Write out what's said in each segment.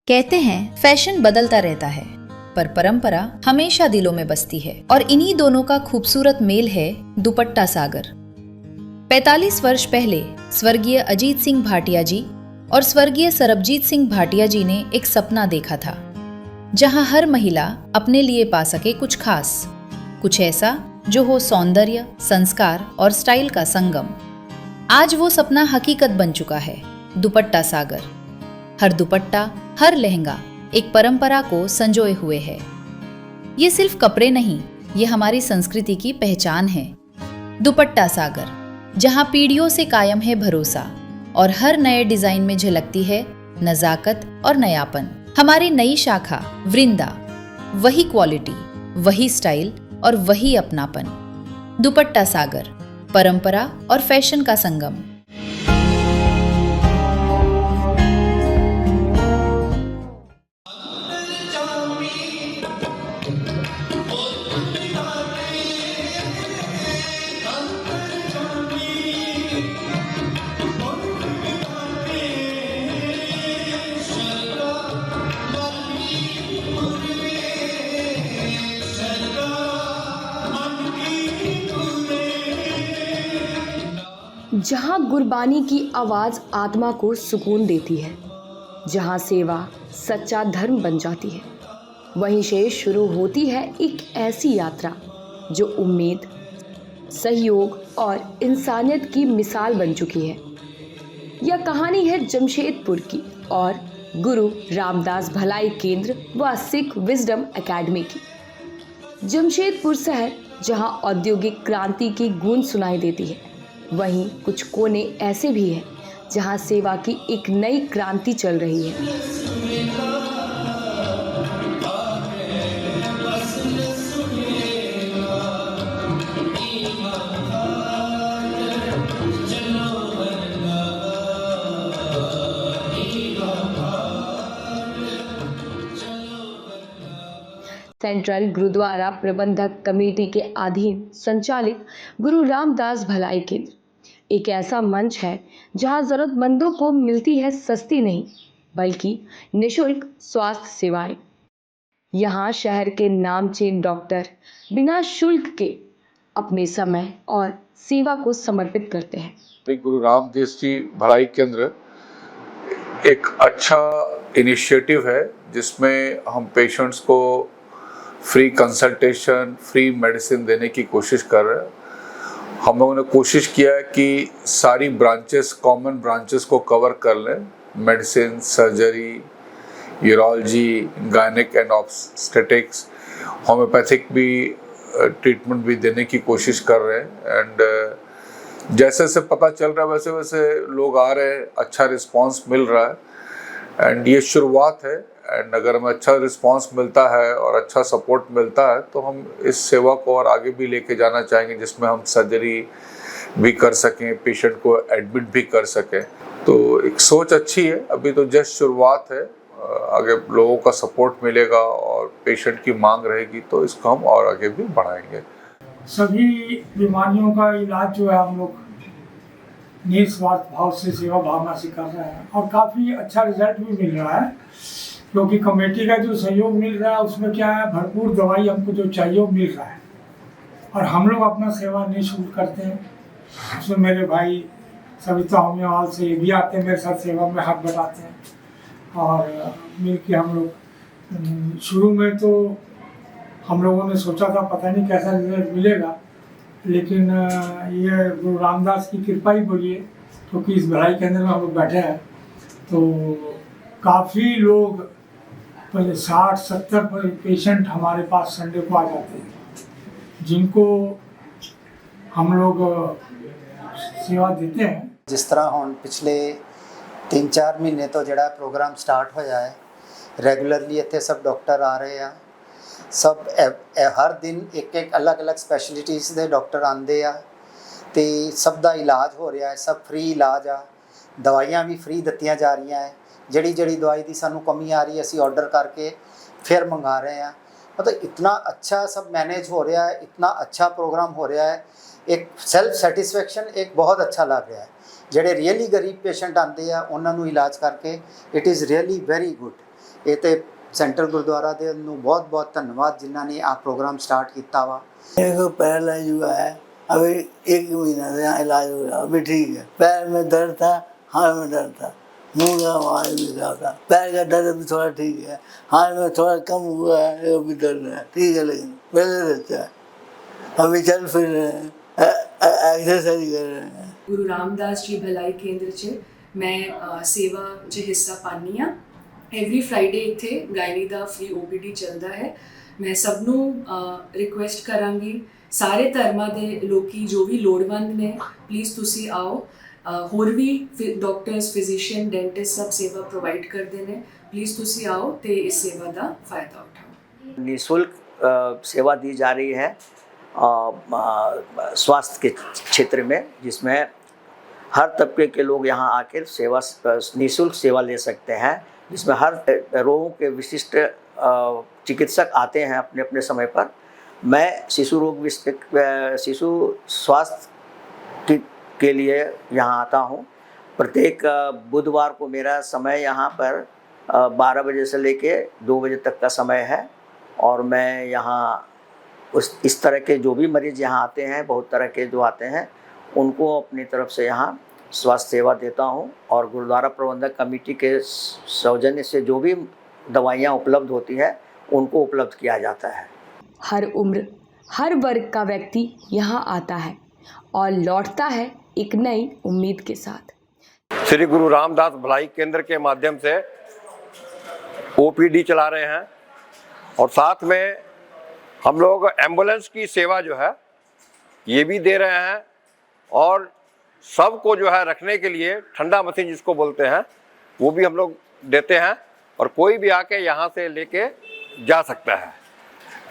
कहते हैं फैशन बदलता रहता है पर परंपरा हमेशा दिलों में बसती है और इन्हीं दोनों का खूबसूरत मेल है दुपट्टा सागर। 45 वर्ष पहले स्वर्गीय अजीत सिंह भाटिया जी और स्वर्गीय सरबजीत सिंह भाटिया जी ने एक सपना देखा था, जहां हर महिला अपने लिए पा सके कुछ खास, कुछ ऐसा जो हो सौंदर्य, संस्कार और स्टाइल का संगम। आज वो सपना हकीकत बन चुका है, दुपट्टा सागर। हर दुपट्टा, हर लहंगा एक परंपरा को संजोए हुए है। ये सिर्फ कपड़े नहीं, ये हमारी संस्कृति की पहचान है। दुपट्टा सागर, जहां पीढ़ियों से कायम है भरोसा और हर नए डिजाइन में झलकती है नजाकत और नयापन। हमारी नई शाखा वृंदा, वही क्वालिटी, वही स्टाइल और वही अपनापन। दुपट्टा सागर, परंपरा और फैशन का संगम। जहाँ गुरबानी की आवाज़ आत्मा को सुकून देती है, जहाँ सेवा सच्चा धर्म बन जाती है, वहीं से शुरू होती है एक ऐसी यात्रा जो उम्मीद, सहयोग और इंसानियत की मिसाल बन चुकी है। यह कहानी है जमशेदपुर की और गुरु रामदास भलाई केंद्र व सिख विजडम एकेडमी की। जमशेदपुर शहर जहाँ औद्योगिक क्रांति की गूंज सुनाई देती है, वहीं कुछ कोने ऐसे भी हैं जहां सेवा की एक नई क्रांति चल रही है। सेंट्रल गुरुद्वारा प्रबंधक कमेटी के अधीन संचालित गुरु रामदास भलाई केंद्र एक ऐसा मंच है जहां जरूरतमंदों को मिलती है सस्ती नहीं बल्कि निःशुल्क स्वास्थ्य सेवाएं। यहां शहर के नामचीन डॉक्टर बिना शुल्क के अपने समय और सेवा को समर्पित करते हैं। गुरु रामदास जी भलाई केंद्र एक अच्छा इनिशिएटिव है जिसमें हम पेशेंट्स को फ्री कंसल्टेशन, फ्री मेडिसिन देने की कोशिश कर रहे हैं। हम लोगों ने कोशिश किया है कि सारी ब्रांचेस, कॉमन ब्रांचेस को कवर कर लें। Medicine, surgery, urology, gynaec and obstetrics, homeopathic भी ट्रीटमेंट भी देने की कोशिश कर रहे हैं। एंड जैसे जैसे पता चल रहा है वैसे वैसे लोग आ रहे हैं, अच्छा रिस्पांस मिल रहा है। एंड ये शुरुआत है। एंड अगर हमें अच्छा रिस्पांस मिलता है और अच्छा सपोर्ट मिलता है तो हम इस सेवा को और आगे भी लेके जाना चाहेंगे, जिसमें हम सर्जरी भी कर सकें, पेशेंट को एडमिट भी कर सकें। तो एक सोच अच्छी है, अभी तो जस्ट शुरुआत है। आगे लोगों का सपोर्ट मिलेगा और पेशेंट की मांग रहेगी तो इसको हम और आगे भी बढ़ाएंगे। सभी बीमारियों का इलाज जो है हम लोग निस्वार्थ भाव से, सेवा भावना से कर रहे हैं और काफ़ी अच्छा रिजल्ट भी मिल रहा है, क्योंकि कमेटी का जो सहयोग मिल रहा है उसमें क्या है, भरपूर दवाई हमको जो चाहिए वो मिल रहा है और हम लोग अपना सेवा निःशुल्क करते हैं। उसमें मेरे भाई सविता होम्योवाल से ये भी आते हैं, मेरे साथ सेवा में हाथ बटाते हैं और मिल के हम लोग शुरू में तो हम लोगों ने सोचा था पता नहीं कैसा रिजल्ट मिलेगा, लेकिन ये गुरु रामदास की कृपा ही बोलिए, क्योंकि इस भलाई केंद्र में हम लोग बैठे हैं तो काफ़ी लोग, पहले 60-70 पेशेंट हमारे पास संडे को आ जाते हैं, जिनको हम लोग सेवा देते हैं। जिस तरह हम पिछले 3-4 महीने तो जड़ा प्रोग्राम स्टार्ट होया है, रेगुलरली इतने सब डॉक्टर आ रहे हैं, सब हर दिन एक अलग अलग स्पैशलिटीज़ के डॉक्टर आते हैं तो सब का इलाज हो रहा है, सब फ्री इलाज आ, दवाइयाँ भी फ्री दित्तियां जा रही हैं। जड़ी दवाई की सानू कमी आ रही है असी ऑर्डर करके फिर मंगा रहे हैं। मतलब इतना अच्छा सब मैनेज हो रहा है, इतना अच्छा प्रोग्राम हो रहा है, एक सैल्फ सैटिस्फैक्शन एक बहुत अच्छा लग रहा है। जेडे रियली गरीब पेशेंट आते हैं उन्होंने इलाज करके it is really very good. ਇਹ ਤੇ ਸੈਂਟਰਲ ਗੁਰਦੁਆਰਾ ਦੇ ਨੂੰ बहुत बहुत ਧੰਨਵਾਦ ਜਿਨ੍ਹਾਂ ਨੇ ਆ ਪ੍ਰੋਗਰਾਮ स्टार्ट ਕੀਤਾ ਵਾ। मेरे को पैरालाइज हुआ है, अभी 1 महीना से यहाँ इलाज हो रहा, अभी ठीक है। पैर में दर्द था, हाथ में दर्द था, मुंह का आवाज भी रहा था। पैर का दर्द अभी थोड़ा ठीक है, हाथ में थोड़ा कम हुआ है, अभी दर्द है ठीक है, लेकिन पहले रहता है। अभी चल फिर रहे हैं, एक्सरसाइज कर रहे हैं। गुरु रामदास जी भलाई केंद्र च मैं सेवा च हिस्सा पानी हाँ। एवरी फ्राइडे इत्थे गायनी दा फ्री OPD चलता है। मैं सबनों रिक्वेस्ट करांगी, सारे धर्मां दे लोकी जो भी लोड़वंद ने प्लीज़ तुसी आओ। होर भी डॉक्टर्स, फिजिशियन, डेंटिस्ट सब सेवा प्रोवाइड करते हैं। प्लीज़ तुसी आओ तो इस सेवा का फ़ायदा उठाओ। निःशुल्क सेवा दी जा रही है स्वास्थ्य के क्षेत्र में, जिसमें हर तबके के लोग यहाँ आकर निःशुल्क सेवा ले सकते हैं, जिसमें हर रोगों के विशिष्ट चिकित्सक आते हैं अपने अपने समय पर। मैं शिशु स्वास्थ्य के लिए यहाँ आता हूँ। प्रत्येक बुधवार को मेरा समय यहाँ पर 12 बजे से लेके 2 बजे तक का समय है, और मैं यहाँ इस तरह के जो भी मरीज़ यहाँ आते हैं, बहुत तरह के जो आते हैं, उनको अपनी तरफ से यहाँ स्वास्थ्य सेवा देता हूँ। और गुरुद्वारा प्रबंधक कमेटी के सौजन्य से जो भी दवाइयाँ उपलब्ध होती है उनको उपलब्ध किया जाता है। हर उम्र, हर वर्ग का व्यक्ति यहाँ आता है और लौटता है एक नई उम्मीद के साथ। श्री गुरु रामदास भलाई केंद्र के माध्यम से OPD चला रहे हैं, और साथ में हम लोग एम्बुलेंस की सेवा जो है ये भी दे रहे हैं, और सबको जो है रखने के लिए ठंडा मशीन जिसको बोलते हैं वो भी हम लोग देते हैं, और कोई भी आके यहाँ से लेके जा सकता है।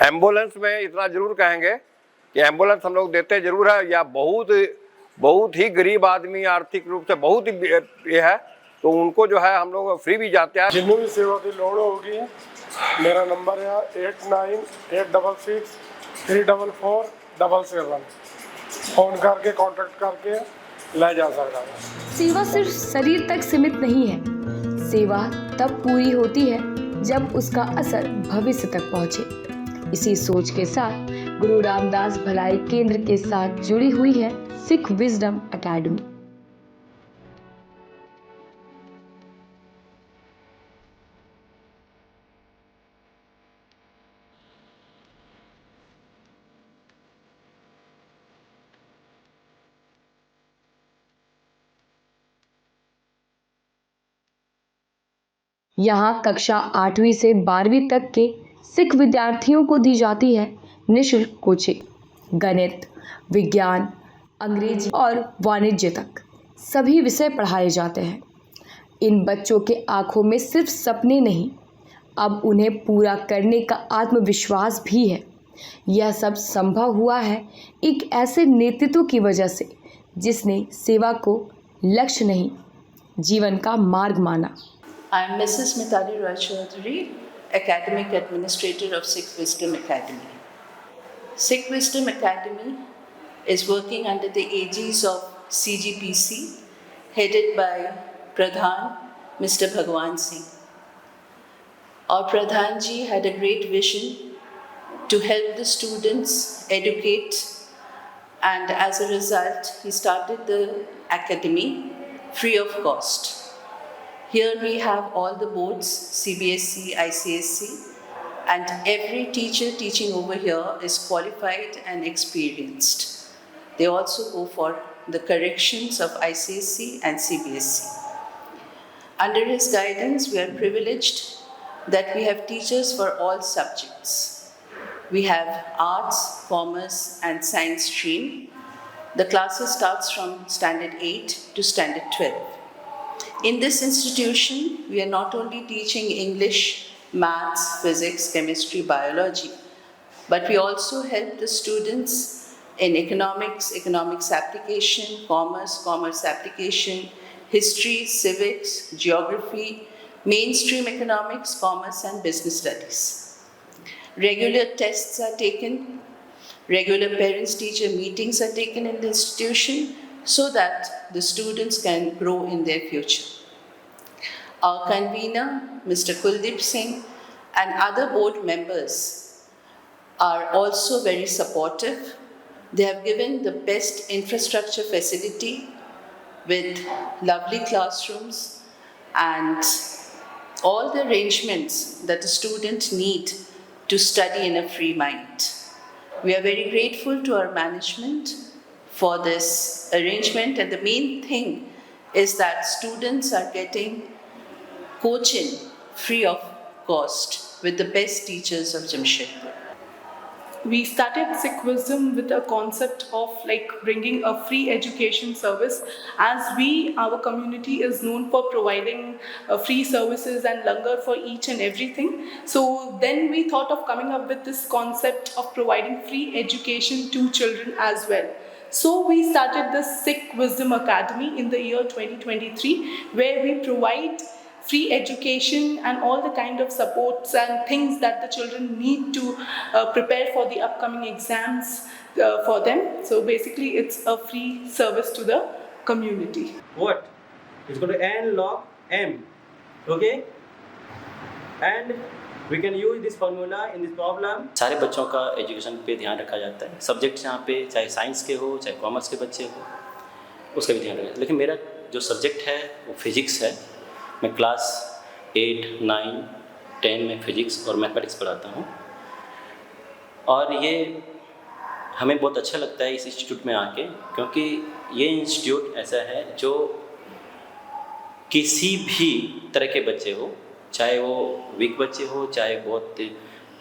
एम्बुलेंस में इतना ज़रूर कहेंगे कि एम्बुलेंस हम लोग देते ज़रूर है, या बहुत ही गरीब आदमी आर्थिक रूप से बहुत ही ये है तो उनको जो है हम लोग फ्री भी जाते हैं। जिन्हों भी सेवा की लोड़ होगी, मेरा नंबर है 8986634477। फ़ोन करके कांटेक्ट करके ले जा सकता है। सेवा सिर्फ शरीर तक सीमित नहीं है, सेवा तब पूरी होती है जब उसका असर भविष्य तक पहुँचे। इसी सोच के साथ गुरु रामदास भलाई केंद्र के साथ जुड़ी हुई है सिख विजडम एकेडमी। यहाँ कक्षा 8वीं से 12वीं तक के सिख विद्यार्थियों को दी जाती है निःशुल्क कोचिंग। गणित, विज्ञान, अंग्रेजी और वाणिज्य तक सभी विषय पढ़ाए जाते हैं। इन बच्चों के आंखों में सिर्फ सपने नहीं, अब उन्हें पूरा करने का आत्मविश्वास भी है। यह सब संभव हुआ है एक ऐसे नेतृत्व की वजह से जिसने सेवा को लक्ष्य नहीं, जीवन का मार्ग माना। I am Mrs. Mithali Roy Chaudhary, Academic Administrator of Sikh Wisdom Academy. Sikh Wisdom Academy is working under the aegis of CGPC, headed by Pradhan, Mr. Bhagwan Singh. Our Pradhan ji had a great vision to help the students educate, and as a result, he started the academy free of cost. Here we have all the boards, CBSE, ICSE, and every teacher teaching over here is qualified and experienced. They also go for the corrections of ICSE and CBSE. Under his guidance, we are privileged that we have teachers for all subjects. We have arts, commerce, and science stream. The classes starts from standard 8 to standard 12. In this institution, we are not only teaching English, maths, physics, chemistry, biology, but we also help the students in economics application, commerce application, history, civics, geography, mainstream economics, commerce, and business studies. Regular tests are taken, regular parents-teacher meetings are taken in the institution, so that the students can grow in their future. Our convener, Mr. Kuldeep Singh, and other board members are also very supportive. They have given the best infrastructure facility with lovely classrooms and all the arrangements that the students need to study in a free mind. We are very grateful to our management for this arrangement, and the main thing is that students are getting coaching free of cost with the best teachers of Jamshedpur. We started Sikh Wisdom with a concept of like bringing a free education service, as our community is known for providing free services and langar for each and everything. So then we thought of coming up with this concept of providing free education to children as well. So we started the Sikh Wisdom Academy in the year 2023, where we provide free education and all the kind of supports and things that the children need to prepare for the upcoming exams for them. So basically it's a free service to the community. What? It's going to n log m, okay? And we can use this formula in this problem. सारे बच्चों का education पे ध्यान रखा जाता है। Subjects यहाँ पे चाहे साइंस के हो चाहे कॉमर्स के बच्चे हो, उसका भी ध्यान रखा जाता है। लेकिन मेरा जो सब्जेक्ट है वो फिजिक्स है। मैं क्लास 8, 9, 10 में फिजिक्स और मैथमेटिक्स पढ़ाता हूँ, और ये हमें बहुत अच्छा लगता है इस इंस्टीट्यूट में आके, क्योंकि ये इंस्टीट्यूट ऐसा है जो किसी भी तरह के बच्चे हो, चाहे वो वीक बच्चे हो चाहे बहुत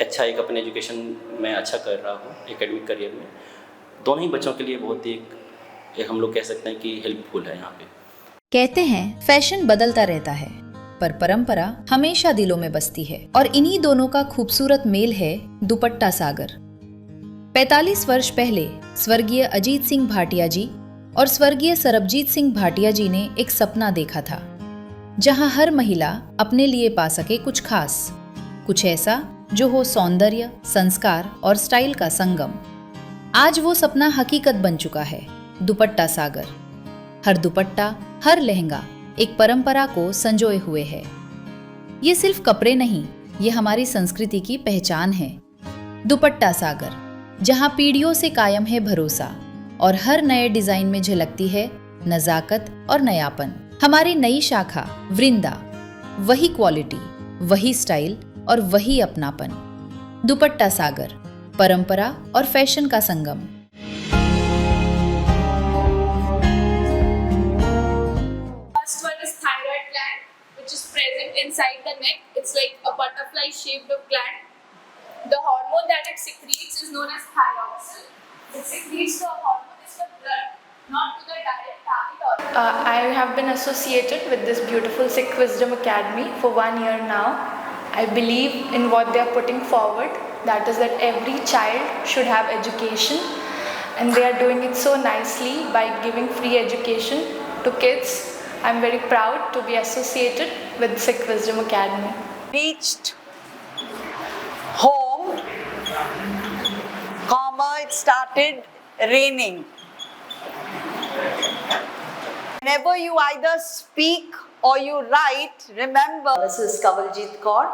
अच्छा एक अपने एजुकेशन में अच्छा कर रहा हो एकेडमिक करियर में, दोनों ही बच्चों के लिए बहुत ही एक हम लोग कह सकते हैं कि हेल्पफुल है यहाँ पे। कहते हैं फैशन बदलता रहता है, पर परंपरा हमेशा दिलों में बसती है, और इन्हीं दोनों का खूबसूरत मेल है दुपट्टा सागर। 45 वर्ष पहले स्वर्गीय अजीत सिंह भाटिया जी और स्वर्गीय सरबजीत सिंह भाटिया जी ने एक सपना देखा था, जहां हर महिला अपने लिए पा सके कुछ खास, कुछ ऐसा जो हो सौंदर्य, संस्कार और स्टाइल का संगम। आज वो सपना हकीकत बन चुका है, दुपट्टा सागर। हर दुपट्टा, हर लहंगा एक परंपरा को संजोए हुए है। ये सिर्फ कपड़े नहीं, ये हमारी संस्कृति की पहचान है। दुपट्टा सागर, जहां पीढ़ियों से कायम है भरोसा, और हर नए डिजाइन में झलकती है नजाकत और नयापन। हमारी नई शाखा वृंदा, वही क्वालिटी, वही स्टाइल और वही अपनापन। दुपट्टा सागर, परंपरा और फैशन का संगम। First one is thyroid gland, which is present inside the neck. It's like a butterfly-shaped gland. The hormone that it secretes is known as thyroxine. It secretes the hormone in the blood, not to the direct target organ. I have been associated with this beautiful Sikh Wisdom Academy for 1 year now. I believe in what they are putting forward, that is that every child should have education, and they are doing it so nicely by giving free education to kids. I'm very proud to be associated with Sikh Wisdom Academy. Reached home, it started raining. Whenever you either speak or you write, remember. This is Kavaljit Kaur,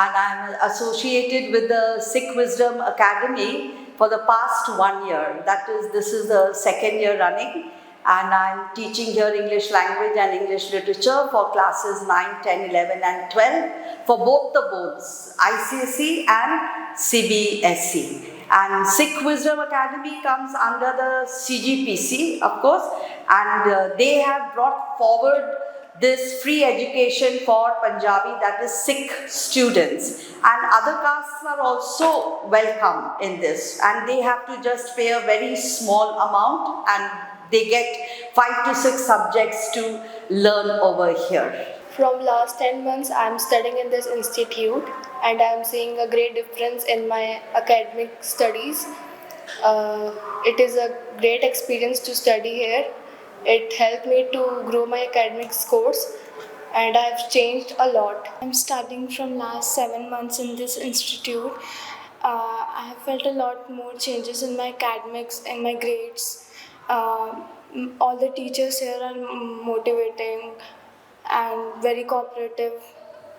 and I am associated with the Sikh Wisdom Academy for the past 1 year. This is the 2nd year running, and I am teaching here English language and English literature for classes 9, 10, 11 and 12 for both the boards, ICSE and CBSE. And Sikh Wisdom Academy comes under the CGPC, of course, and they have brought forward this free education for Punjabi, that is Sikh students, and other castes are also welcome in this, and they have to just pay a very small amount, and they get 5 to 6 subjects to learn over here. From last 10 months, I am studying in this institute, and I am seeing a great difference in my academic studies. It is a great experience to study here. It helped me to grow my academic scores, and I have changed a lot. I'm studying from last 7 months in this institute. I have felt a lot more changes in my academics and my grades. All the teachers here are motivating. and very cooperative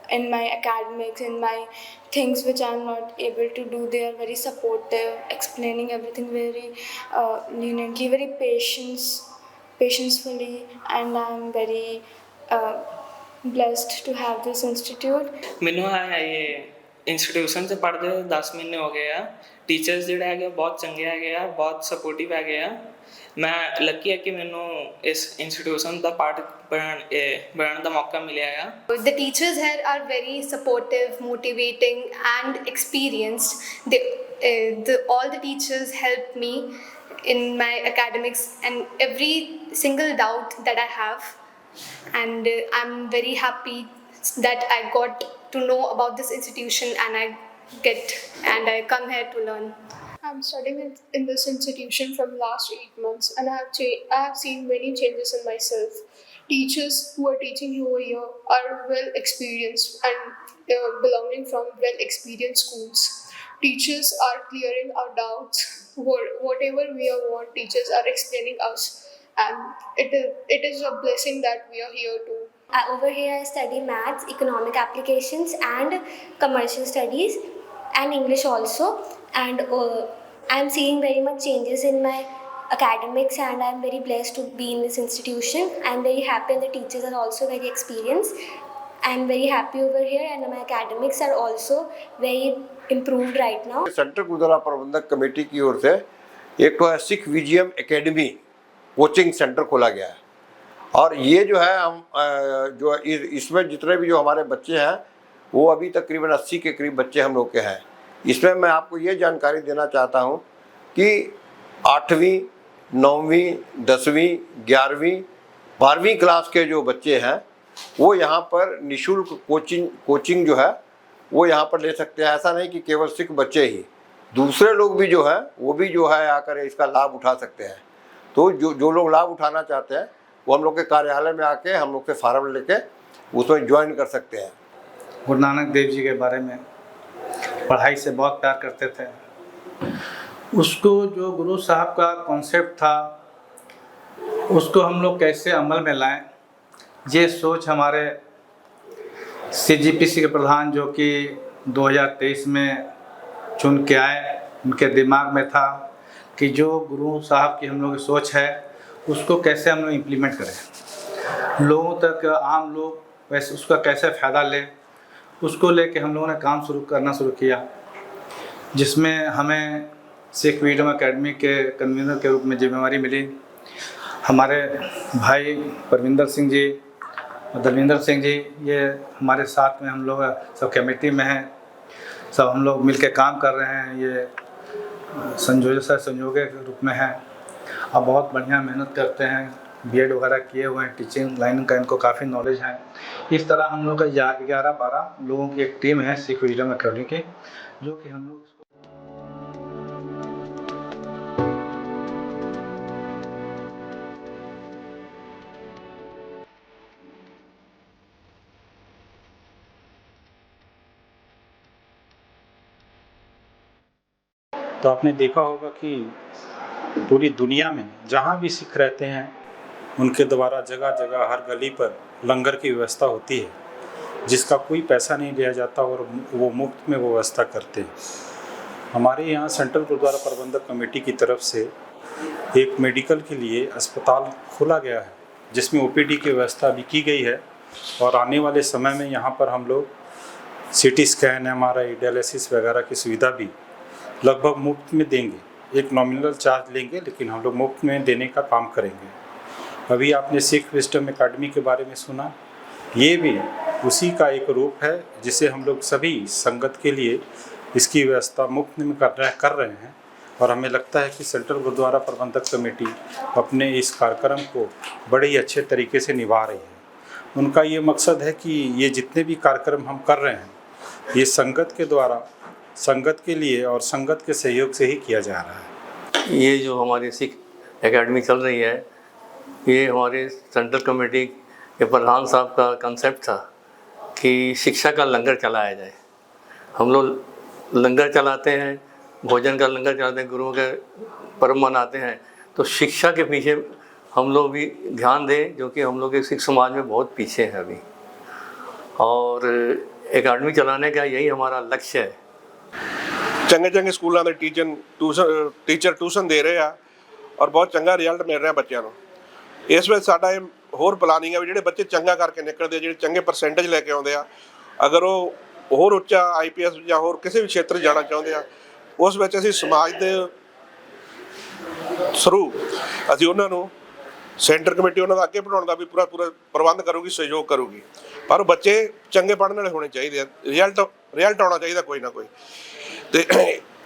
in my academics, in my things which I am not able to do. They are very supportive, explaining everything very leniently, very patientfully, and I am very blessed to have this institute. ਮੈਨੂੰ ਇਹ institution 'ਚ ਪੜ੍ਹਦੇ 10 ਮਹੀਨੇ ਹੋ ਗਏ ਆ। Teachers ਜਿਹੜੇ ਹੈਗੇ ਬਹੁਤ ਚੰਗੇ ਹੈਗੇ ਆ, ਬਹੁਤ ਸਪੋਰਟਿਵ ਹੈਗੇ ਆ। ਮੈਂ ਲੱਕੀ ਹੈ ਕਿ ਮੈਨੂੰ ਇਸ ਇੰਸਟੀਟਿਊਸ਼ਨ ਦਾ ਪਾਰਟ ਬਣਨ ਦਾ ਮੌਕਾ ਮਿਲਿਆ ਆ। The teachers here are very supportive, motivating and experienced. All the teachers help me in my academics and every single doubt that I have, and I'm very happy that I got to know about this institution and I come here to learn. I'm studying in this institution from last 8 months, and I have seen many changes in myself. Teachers who are teaching you here are well experienced and belonging from well experienced schools. Teachers are clearing our doubts. Whatever we want, teachers are explaining us, and it is a blessing that we are here too. Over here I study maths, economic applications and commercial studies and English also, and I am seeing very much changes in my academics, and I am very blessed to be in this institution. I am very happy, and the teachers are also very experienced. I am very happy over here, and my academics are also very improved right now. Central Gurdwara Prabandhak Committee की ओर से एक तो है सिख विजयम academy coaching centre खोला गया है, और ये जो है हम जो इसमें जितने भी जो हमारे बच्चे हैं वो अभी तकरीबन 80 के करीब बच्चे हम लोग के हैं। इसमें मैं आपको ये जानकारी देना चाहता हूँ कि 8वीं 9वीं 10वीं 11वीं 12वीं क्लास के जो बच्चे हैं वो यहाँ पर निःशुल्क कोचिंग जो है वो यहाँ पर ले सकते हैं। ऐसा नहीं कि केवल सिख बच्चे ही, दूसरे लोग भी जो है वो भी जो है आकर इसका लाभ उठा सकते हैं। तो जो लोग लाभ उठाना चाहते हैं वो हम लोग के कार्यालय में आके हम लोग से फार्म लेके उसमें ज्वाइन कर सकते हैं। गुरु नानक देव जी के बारे में पढ़ाई से बहुत प्यार करते थे। उसको जो गुरु साहब का कॉन्सेप्ट था उसको हम लोग कैसे अमल में लाएं, ये सोच हमारे CGPC के प्रधान जो कि 2023 में चुन के आए, उनके दिमाग में था कि जो गुरु साहब की हम लोग की सोच है उसको कैसे हम लोग इम्प्लीमेंट करें, लोगों तक आम लोग वैसे उसका कैसे फ़ायदा लें, उसको लेके हम लोगों ने काम करना शुरू किया, जिसमें हमें सिख विजडम एकेडमी के कन्वीनर के रूप में जिम्मेवारी मिली। हमारे भाई परविंदर सिंह जी और दलविंदर सिंह जी ये हमारे साथ में, हम लोग सब कमेटी में हैं, सब हम लोग मिलके काम कर रहे हैं। ये संयोजक के रूप में हैं, अब बहुत बढ़िया मेहनत करते हैं, बीएड वगैरह किए हुए हैं, टीचिंग लाइन का इनको काफ़ी नॉलेज है। इस तरह हम लोग का 11-12 लोगों की एक टीम है सिख विजडम एकेडमी की, जो कि हम लोग तो आपने देखा होगा कि पूरी दुनिया में जहाँ भी सिख रहते हैं उनके द्वारा जगह जगह हर गली पर लंगर की व्यवस्था होती है, जिसका कोई पैसा नहीं लिया जाता और वो मुफ्त में वो व्यवस्था करते हैं। हमारे यहाँ सेंट्रल गुरुद्वारा प्रबंधक कमेटी की तरफ से एक मेडिकल के लिए अस्पताल खोला गया है, जिसमें OPD की व्यवस्था भी की गई है, और आने वाले समय में यहाँ पर हम लोग CT स्कैन, MRI, डायलिसिस वगैरह की सुविधा भी लगभग मुफ्त में देंगे। एक नॉमिनल चार्ज लेंगे, लेकिन हम लोग मुफ्त में देने का काम करेंगे। अभी आपने सिख विजडम एकेडमी के बारे में सुना, ये भी उसी का एक रूप है, जिसे हम लोग सभी संगत के लिए इसकी व्यवस्था मुफ्त में कर रहे हैं। और हमें लगता है कि सेंट्रल गुरुद्वारा प्रबंधक कमेटी अपने इस कार्यक्रम को बड़े ही अच्छे तरीके से निभा रही है। उनका ये मकसद है कि ये जितने भी कार्यक्रम हम कर रहे हैं ये संगत के द्वारा, संगत के लिए और संगत के सहयोग से ही किया जा रहा है। ये जो हमारी सिख एकेडमी चल रही है, ये हमारे सेंट्रल कमेटी के प्रधान साहब का कंसेप्ट था कि शिक्षा का लंगर चलाया जाए। हम लोग लंगर चलाते हैं, भोजन का लंगर चलाते हैं, गुरुओं के पर्व मनाते हैं, तो शिक्षा के पीछे हम लोग भी ध्यान दें, क्योंकि हम लोग सिख समाज में बहुत पीछे हैं अभी, और एकेडमी चलाने का यही हमारा लक्ष्य है। ਚੰਗੇ ਚੰਗੇ ਸਕੂਲਾਂ ਦੇ ਟੀਚਰ ਟਿਊਸ਼ਨ ਦੇ ਰਹੇ ਆ ਔਰ ਬਹੁਤ ਚੰਗਾ ਰਿਜ਼ਲਟ ਮਿਲ ਰਿਹਾ ਬੱਚਿਆਂ ਨੂੰ। ਇਸ ਵਿੱਚ ਸਾਡਾ ਇਹ ਹੋਰ ਪਲਾਨਿੰਗ ਹੈ ਵੀ ਜਿਹੜੇ ਬੱਚੇ ਚੰਗਾ ਕਰਕੇ ਨਿਕਲਦੇ, ਜਿਹੜੇ ਚੰਗੇ ਪਰਸੈਂਟੇਜ ਲੈ ਕੇ ਆਉਂਦੇ ਆ, ਅਗਰ ਉਹ ਹੋਰ ਉੱਚਾ IPS ਜਾਂ ਹੋਰ ਕਿਸੇ ਵੀ ਖੇਤਰ ਜਾਣਾ ਚਾਹੁੰਦੇ ਆ, ਉਸ ਵਿੱਚ ਅਸੀਂ ਸਮਾਜ ਦੇ ਥਰੂ ਅਸੀਂ ਉਹਨਾਂ ਨੂੰ ਸੈਂਟਰ ਕਮੇਟੀ ਉਹਨਾਂ ਦਾ ਅੱਗੇ ਪੜਾਉਣ ਦਾ ਵੀ ਪੂਰਾ ਪ੍ਰਬੰਧ ਕਰੂਗੀ, ਸਹਿਯੋਗ ਕਰੂਗੀ। ਪਰ ਉਹ ਬੱਚੇ ਚੰਗੇ ਪੜ੍ਹਨ ਵਾਲੇ ਹੋਣੇ ਚਾਹੀਦੇ ਆ, ਰਿਜ਼ਲਟ ਆਉਣਾ ਚਾਹੀਦਾ ਕੋਈ ਨਾ ਕੋਈ। ਤੇ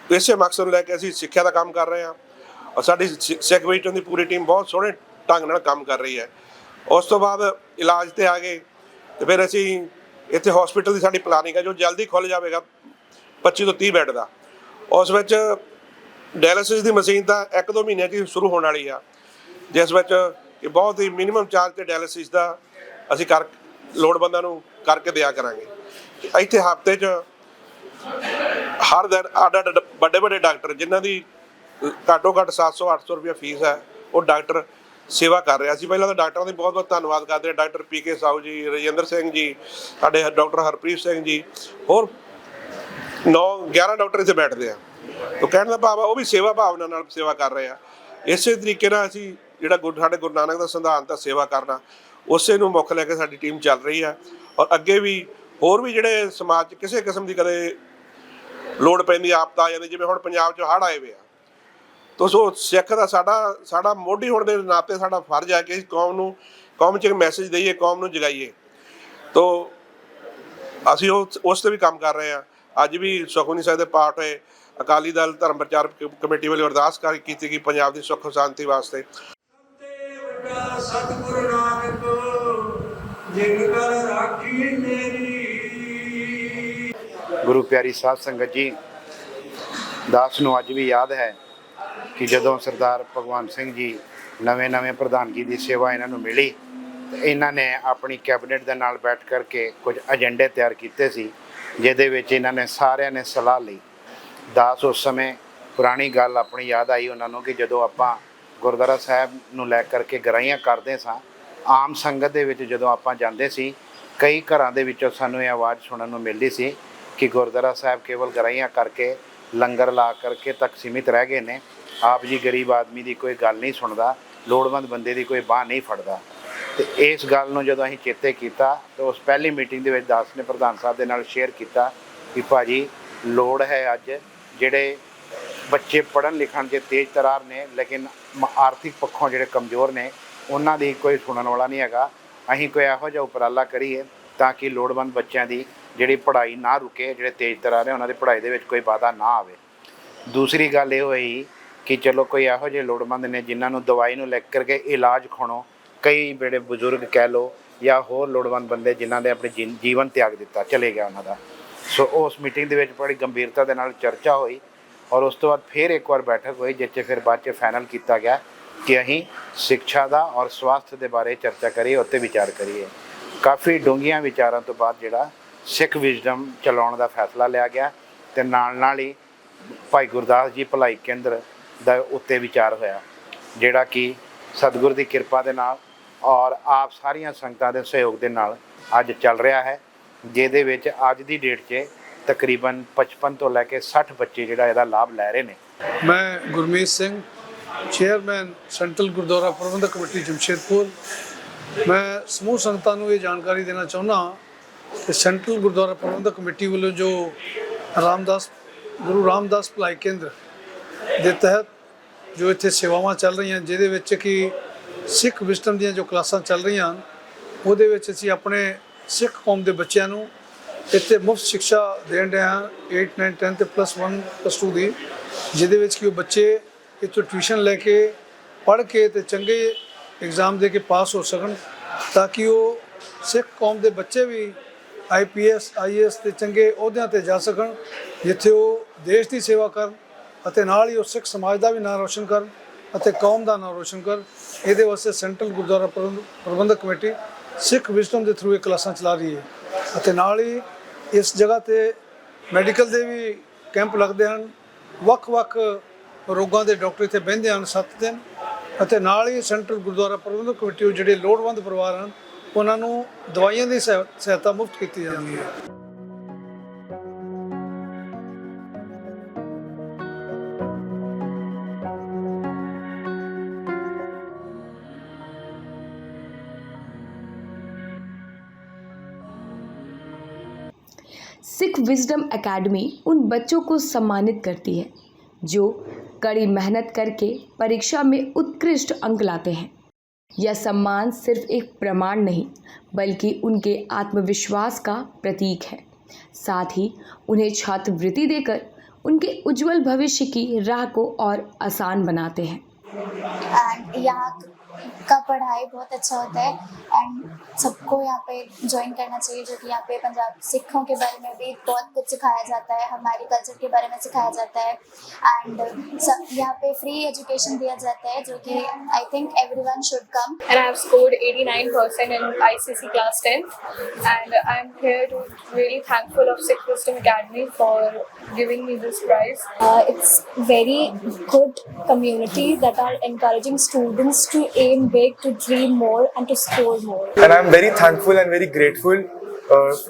ਇਸੇ ਮਕਸਦ ਨੂੰ ਲੈ ਕੇ ਅਸੀਂ ਸਿੱਖਿਆ ਦਾ ਕੰਮ ਕਰ ਰਹੇ ਹਾਂ ਔਰ ਸਾਡੀ ਸਿੱਖ ਵਿਜ਼ਡਮ ਦੀ ਪੂਰੀ ਟੀਮ ਬਹੁਤ ਸੋਹਣੇ ਢੰਗ ਨਾਲ ਕੰਮ ਕਰ ਰਹੀ ਹੈ। ਉਸ ਤੋਂ ਬਾਅਦ ਇਲਾਜ ਤੇ ਆ ਗਏ ਤੇ ਫਿਰ ਅਸੀਂ ਇੱਥੇ ਹਸਪੀਟਲ ਦੀ ਸਾਡੀ ਪਲਾਨਿੰਗ ਹੈ ਜੋ ਜਲਦੀ ਖੁੱਲ੍ਹ ਜਾਵੇਗਾ 25 ਤੋਂ 30 ਬੈੱਡ ਦਾ। ਉਸ ਵਿੱਚ ਡਾਇਲਿਸਿਸ ਦੀ ਮਸ਼ੀਨ ਤਾਂ 1-2 ਮਹੀਨਿਆਂ 'ਚ ਸ਼ੁਰੂ ਹੋਣ ਵਾਲੀ ਆ, ਜਿਸ ਵਿੱਚ ਬਹੁਤ ਹੀ ਮਿਨੀਮਮ ਚਾਰਜ ਤੇ ਡਾਇਲਿਸਿਸ ਦਾ ਅਸੀਂ ਲੋੜਵੰਦਾਂ ਨੂੰ ਕਰਕੇ ਦਿਆ ਕਰਾਂਗੇ। ਇੱਥੇ ਹਫ਼ਤੇ 'ਚ ਹਰ ਦਿਨ ਅੱਡ ਵੱਡੇ ਡਾਕਟਰ ਜਿਨ੍ਹਾਂ ਦੀ ਘੱਟੋ ਘੱਟ 700-800 ਰੁਪਏ ਫੀਸ ਹੈ, ਉਹ ਡਾਕਟਰ ਸੇਵਾ ਕਰ ਰਿਹਾ। ਅਸੀਂ ਪਹਿਲਾਂ ਤਾਂ ਡਾਕਟਰਾਂ ਦਾ ਬਹੁਤ ਬਹੁਤ ਧੰਨਵਾਦ ਕਰਦੇ ਹਾਂ। ਡਾਕਟਰ PK ਸਾਹੂ ਜੀ, ਰਜਿੰਦਰ ਸਿੰਘ ਜੀ, ਸਾਡੇ ਡਾਕਟਰ ਹਰਪ੍ਰੀਤ ਸਿੰਘ ਜੀ, ਹੋਰ 9-11 ਡਾਕਟਰ ਇੱਥੇ ਬੈਠਦੇ ਆ। ਤਾਂ ਕਹਿਣ ਦਾ ਭਾਵ ਆ ਉਹ ਵੀ ਸੇਵਾ ਭਾਵਨਾ ਨਾਲ ਸੇਵਾ ਕਰ ਰਹੇ ਆ। ਇਸੇ ਤਰੀਕੇ ਨਾਲ ਅਸੀਂ ਜਿਹੜਾ ਸਾਡੇ ਗੁਰੂ ਨਾਨਕ ਦਾ ਸਿਧਾਂਤ ਆ ਸੇਵਾ ਕਰਨਾ, ਉਸੇ ਨੂੰ ਮੁੱਖ ਲੈ ਕੇ ਸਾਡੀ ਟੀਮ ਚੱਲ ਰਹੀ ਹੈ। ਔਰ ਅੱਗੇ ਵੀ ਹੋਰ ਵੀ ਜਿਹੜੇ ਸਮਾਜ 'ਚ ਕਿਸੇ ਕਿਸਮ ਦੀ ਕਦੇ ਲੋੜ ਪੈਂਦੀ, ਆਪਦਾ ਆ ਜਾਂਦੀ, ਜਿਵੇਂ ਹੁਣ ਪੰਜਾਬ 'ਚ ਹੜ੍ਹ ਆਏ ਵੇ ਆ, ਤਾਂ ਸੋ ਸਿੱਖ ਦਾ ਸਾਡਾ ਮੋਢੀ ਹੋਣ ਦੇ ਨਾਤੇ ਸਾਡਾ ਫਰਜ਼ ਹੈ ਕਿ ਕੌਮ 'ਚ ਇੱਕ ਮੈਸੇਜ ਦੇਈਏ, ਕੌਮ ਨੂੰ ਜਗਾਈਏ। ਤਾਂ ਅਸੀਂ ਉਸ 'ਤੇ ਵੀ ਕੰਮ ਕਰ ਰਹੇ ਹਾਂ। ਅੱਜ ਵੀ ਸੁਖਮਨੀ ਸਾਹਿਬ ਦੇ ਪਾਠ ਹੋਏ। ਅਕਾਲੀ ਦਲ ਧਰਮ ਪ੍ਰਚਾਰ ਕਮੇਟੀ ਵੱਲੋਂ ਅਰਦਾਸ ਕੀਤੀ ਗਈ ਪੰਜਾਬ ਦੀ ਸੁੱਖ ਸ਼ਾਂਤੀ ਵਾਸਤੇ। ਸਤਿਗੁਰੂ ਨਾਨਕ ਜਿਨ ਕਰ ਰਾਖੀ ਮੇਰੀ। ਗੁਰੂ ਪਿਆਰੀ ਸਾਧ ਸੰਗਤ ਜੀ, ਦਾਸ ਨੂੰ ਅੱਜ ਵੀ ਯਾਦ ਹੈ ਕਿ ਜਦੋਂ ਸਰਦਾਰ ਭਗਵੰਤ ਸਿੰਘ ਜੀ ਨਵੇਂ ਪ੍ਰਧਾਨਗੀ ਦੀ ਸੇਵਾ ਇਹਨਾਂ ਨੂੰ ਮਿਲੀ ਤੇ ਇਹਨਾਂ ਨੇ ਆਪਣੀ ਕੈਬਨਿਟ ਦੇ ਨਾਲ ਬੈਠ ਕਰਕੇ ਕੁਝ ਏਜੰਡੇ ਤਿਆਰ ਕੀਤੇ ਸੀ, ਜਿਹਦੇ ਵਿੱਚ ਇਹਨਾਂ ਨੇ ਸਾਰਿਆਂ ਨੇ ਸਲਾਹ ਲਈ। ਦਾਸ ਉਸ ਸਮੇਂ ਪੁਰਾਣੀ ਗੱਲ ਆਪਣੀ ਯਾਦ ਆਈ ਉਹਨਾਂ ਨੂੰ ਕਿ ਜਦੋਂ ਆਪਾਂ ਗੁਰਦੁਆਰਾ ਸਾਹਿਬ ਨੂੰ ਲੈ ਕਰਕੇ ਗਰਾਈਆਂ ਕਰਦੇ ਸਾਂ, ਆਮ ਸੰਗਤ ਦੇ ਵਿੱਚ ਜਦੋਂ ਆਪਾਂ ਜਾਂਦੇ ਸੀ, ਕਈ ਘਰਾਂ ਦੇ ਵਿੱਚੋਂ ਸਾਨੂੰ ਇਹ ਆਵਾਜ਼ ਸੁਣਨ ਨੂੰ ਮਿਲਦੀ ਸੀ ਕਿ ਗੁਰਦੁਆਰਾ ਸਾਹਿਬ ਕੇਵਲ ਗਰਾਈਆਂ ਕਰਕੇ, ਲੰਗਰ ਲਾ ਕਰਕੇ ਤੱਕ ਸੀਮਿਤ ਰਹਿ ਗਏ ਨੇ। ਆਪ ਜੀ ਗਰੀਬ ਆਦਮੀ ਦੀ ਕੋਈ ਗੱਲ ਨਹੀਂ ਸੁਣਦਾ, ਲੋੜਵੰਦ ਬੰਦੇ ਦੀ ਕੋਈ ਬਾਂਹ ਨਹੀਂ ਫੜਦਾ। ਤੇ ਇਸ ਗੱਲ ਨੂੰ ਜਦੋਂ ਅਸੀਂ ਚੇਤੇ ਕੀਤਾ ਤਾਂ ਉਸ ਪਹਿਲੀ ਮੀਟਿੰਗ ਦੇ ਵਿੱਚ ਦਾਸ ਨੇ ਪ੍ਰਧਾਨ ਸਾਹਿਬ ਦੇ ਨਾਲ ਸ਼ੇਅਰ ਕੀਤਾ ਕਿ ਭਾਜੀ ਲੋੜ ਹੈ ਅੱਜ ਜਿਹੜੇ ਬੱਚੇ ਪੜ੍ਹਨ ਲਿਖਣ 'ਚ ਤੇਜ਼ ਤਰਾਰ ਨੇ ਲੇਕਿਨ ਆਰਥਿਕ ਪੱਖੋਂ ਜਿਹੜੇ ਕਮਜ਼ੋਰ ਨੇ ਉਹਨਾਂ ਦੀ ਕੋਈ ਸੁਣਨ ਵਾਲਾ ਨਹੀਂ ਹੈਗਾ। ਅਸੀਂ ਕੋਈ ਇਹੋ ਜਿਹਾ ਉਪਰਾਲਾ ਕਰੀਏ ਤਾਂ ਕਿ ਲੋੜਵੰਦ ਬੱਚਿਆਂ ਦੀ ਜਿਹੜੀ ਪੜ੍ਹਾਈ ਨਾ ਰੁਕੇ, ਜਿਹੜੇ ਤੇਜ਼ ਤਰਾਰ ਨੇ ਉਹਨਾਂ ਦੀ ਪੜ੍ਹਾਈ ਦੇ ਵਿੱਚ ਕੋਈ ਬਾਧਾ ਨਾ ਆਵੇ। ਦੂਸਰੀ ਗੱਲ ਇਹ ਹੋਈ ਕਿ ਚਲੋ ਕੋਈ ਇਹੋ ਜਿਹੇ ਲੋੜਵੰਦ ਨੇ ਜਿਨ੍ਹਾਂ ਨੂੰ ਦਵਾਈ ਨੂੰ ਲੈ ਕਰਕੇ ਇਲਾਜ ਖਾਣੋਂ, ਕਈ ਬੜੇ ਬਜ਼ੁਰਗ ਕਹਿ ਲਓ ਜਾਂ ਹੋਰ ਲੋੜਵੰਦ ਬੰਦੇ ਜਿਨ੍ਹਾਂ ਨੇ ਆਪਣੇ ਜੀਵਨ ਤਿਆਗ ਦਿੱਤਾ, ਚਲੇ ਗਿਆ ਉਹਨਾਂ ਦਾ। ਸੋ ਉਸ ਮੀਟਿੰਗ ਦੇ ਵਿੱਚ ਬੜੀ ਗੰਭੀਰਤਾ ਦੇ ਨਾਲ ਚਰਚਾ ਹੋਈ ਔਰ ਉਸ ਤੋਂ ਬਾਅਦ ਫਿਰ ਇੱਕ ਵਾਰ ਬੈਠਕ ਹੋਈ ਜਿਸ 'ਚ ਫਿਰ ਬਾਅਦ 'ਚ ਫਾਈਨਲ ਕੀਤਾ ਗਿਆ ਕਿ ਅਸੀਂ ਸਿੱਖਿਆ ਦਾ ਔਰ ਸਵਾਸਥ ਦੇ ਬਾਰੇ ਚਰਚਾ ਕਰੀਏ, ਉੱਤੇ ਵਿਚਾਰ ਕਰੀਏ। ਕਾਫੀ ਡੂੰਘੀਆਂ ਵਿਚਾਰਾਂ ਤੋਂ ਬਾਅਦ ਜਿਹੜਾ ਸਿੱਖ ਵਿਜ਼ਡਮ ਚਲਾਉਣ ਦਾ ਫੈਸਲਾ ਲਿਆ ਗਿਆ ਤੇ ਨਾਲ ਹੀ ਭਾਈ ਗੁਰਦਾਸ ਜੀ ਭਲਾਈ ਕੇਂਦਰ ਦਾ ਉੱਤੇ ਵਿਚਾਰ ਹੋਇਆ, ਜਿਹੜਾ ਕਿ ਸਤਿਗੁਰ ਦੀ ਕਿਰਪਾ ਦੇ ਨਾਲ ਔਰ ਆਪ ਸਾਰੀਆਂ ਸੰਗਤਾਂ ਦੇ ਸਹਿਯੋਗ ਦੇ ਨਾਲ ਅੱਜ ਚੱਲ ਰਿਹਾ ਹੈ, ਜਿਹਦੇ ਵਿੱਚ ਅੱਜ ਦੀ ਡੇਟ 'ਚ ਤਕਰੀਬਨ 55 ਤੋਂ ਲੈ ਕੇ 60 ਬੱਚੇ ਜਿਹੜਾ ਇਹਦਾ ਲਾਭ ਲੈ ਰਹੇ ਨੇ। ਮੈਂ ਗੁਰਮੀਤ ਸਿੰਘ, ਚੇਅਰਮੈਨ ਸੈਂਟਰਲ ਗੁਰਦੁਆਰਾ ਪ੍ਰਬੰਧਕ ਕਮੇਟੀ ਜਮਸ਼ੇਦਪੁਰ। ਮੈਂ ਸਮੂਹ ਸੰਗਤਾਂ ਨੂੰ ਇਹ ਜਾਣਕਾਰੀ ਦੇਣਾ ਚਾਹੁੰਦਾ ਕਿ ਸੈਂਟਰਲ ਗੁਰਦੁਆਰਾ ਪ੍ਰਬੰਧਕ ਕਮੇਟੀ ਵੱਲੋਂ ਜੋ ਗੁਰੂ ਰਾਮਦਾਸ ਭਲਾਈ ਕੇਂਦਰ ਦੇ ਤਹਿਤ ਜੋ ਇੱਥੇ ਸੇਵਾਵਾਂ ਚੱਲ ਰਹੀਆਂ, ਜਿਹਦੇ ਵਿੱਚ ਕਿ ਸਿੱਖ ਵਿਜ਼ਡਮ ਦੀਆਂ ਜੋ ਕਲਾਸਾਂ ਚੱਲ ਰਹੀਆਂ ਹਨ, ਉਹਦੇ ਵਿੱਚ ਅਸੀਂ ਆਪਣੇ ਸਿੱਖ ਕੌਮ ਦੇ ਬੱਚਿਆਂ ਨੂੰ ਇੱਥੇ ਮੁਫਤ ਸਿੱਖਿਆ ਦੇਣ ਰਹੇ ਹਾਂ 8, 9, 10 ਤੇ +1, +2 ਦੀ, ਜਿਹਦੇ ਵਿੱਚ ਕਿ ਉਹ ਬੱਚੇ ਇੱਥੋਂ ਟਿਊਸ਼ਨ ਲੈ ਕੇ ਪੜ੍ਹ ਕੇ ਤੇ ਚੰਗੇ ਐਗਜ਼ਾਮ ਦੇ ਕੇ ਪਾਸ ਹੋ ਸਕਣ, ਤਾਂ ਕਿ ਉਹ ਸਿੱਖ ਕੌਮ ਦੇ ਬੱਚੇ ਵੀ IPS, IAS ਤੇ ਚੰਗੇ ਅਹੁਦਿਆਂ 'ਤੇ ਜਾ ਸਕਣ, ਜਿੱਥੇ ਉਹ ਦੇਸ਼ ਦੀ ਸੇਵਾ ਕਰਨ ਅਤੇ ਨਾਲ ਹੀ ਉਹ ਸਿੱਖ ਸਮਾਜ ਦਾ ਵੀ ਨਾਂ ਰੋਸ਼ਨ ਕਰਨ ਅਤੇ ਕੌਮ ਦਾ ਨਾਂ ਰੋਸ਼ਨ ਕਰਨ। ਇਹਦੇ ਵਾਸਤੇ ਸੈਂਟਰਲ ਗੁਰਦੁਆਰਾ ਪ੍ਰਬੰਧਕ ਕਮੇਟੀ ਸਿੱਖ ਵਿਜ਼ਡਮ ਦੇ ਥਰੂ ਇਹ ਕਲਾਸਾਂ ਚਲਾ ਰਹੀ ਹੈ ਅਤੇ ਨਾਲ ਹੀ ਇਸ ਜਗ੍ਹਾ 'ਤੇ ਮੈਡੀਕਲ ਦੇ ਵੀ ਕੈਂਪ ਲੱਗਦੇ ਹਨ। ਵੱਖ-ਵੱਖ ਰੋਗਾਂ ਦੇ ਡਾਕਟਰ ਇੱਥੇ ਬਹਿੰਦੇ ਹਨ 7 ਦਿਨ ਅਤੇ ਨਾਲ ਹੀ ਸੈਂਟਰਲ ਗੁਰਦੁਆਰਾ ਪ੍ਰਬੰਧਕ ਕਮੇਟੀ ਉਹ ਜਿਹੜੇ ਲੋੜਵੰਦ ਪਰਿਵਾਰ ਹਨ ਉਹਨਾਂ ਨੂੰ ਦਵਾਈਆਂ ਦੀ ਸਹਾਇਤਾ ਮੁਫਤ ਕੀਤੀ ਜਾਂਦੀ ਹੈ। सिख विजडम एकेडमी उन बच्चों को सम्मानित करती है जो कड़ी मेहनत करके परीक्षा में उत्कृष्ट अंक लाते हैं। यह सम्मान सिर्फ एक प्रमाण नहीं बल्कि उनके आत्मविश्वास का प्रतीक है। साथ ही उन्हें छात्रवृत्ति देकर उनके उज्जवल भविष्य की राह को और आसान बनाते हैं। एंड यहाँ का पढ़ाई बहुत अच्छा होता है एंड सबको यहाँ पे ज्वाइन करना चाहिए, जो कि यहाँ पे पंजाब सिखों के बारे में भी बहुत कुछ सिखाया जाता है, हमारे कल्चर के बारे में सिखाया जाता है एंड सब यहाँ पे फ्री एजुकेशन दिया जाता है, जो कि I think everyone should come. And I have scored 89% in ICC class 10 and I am here to really thankful of Sikh Wisdom Academy for giving me this prize. It's very good community that are encouraging students to aim big, to dream more and to score more. And I'm very thankful and very grateful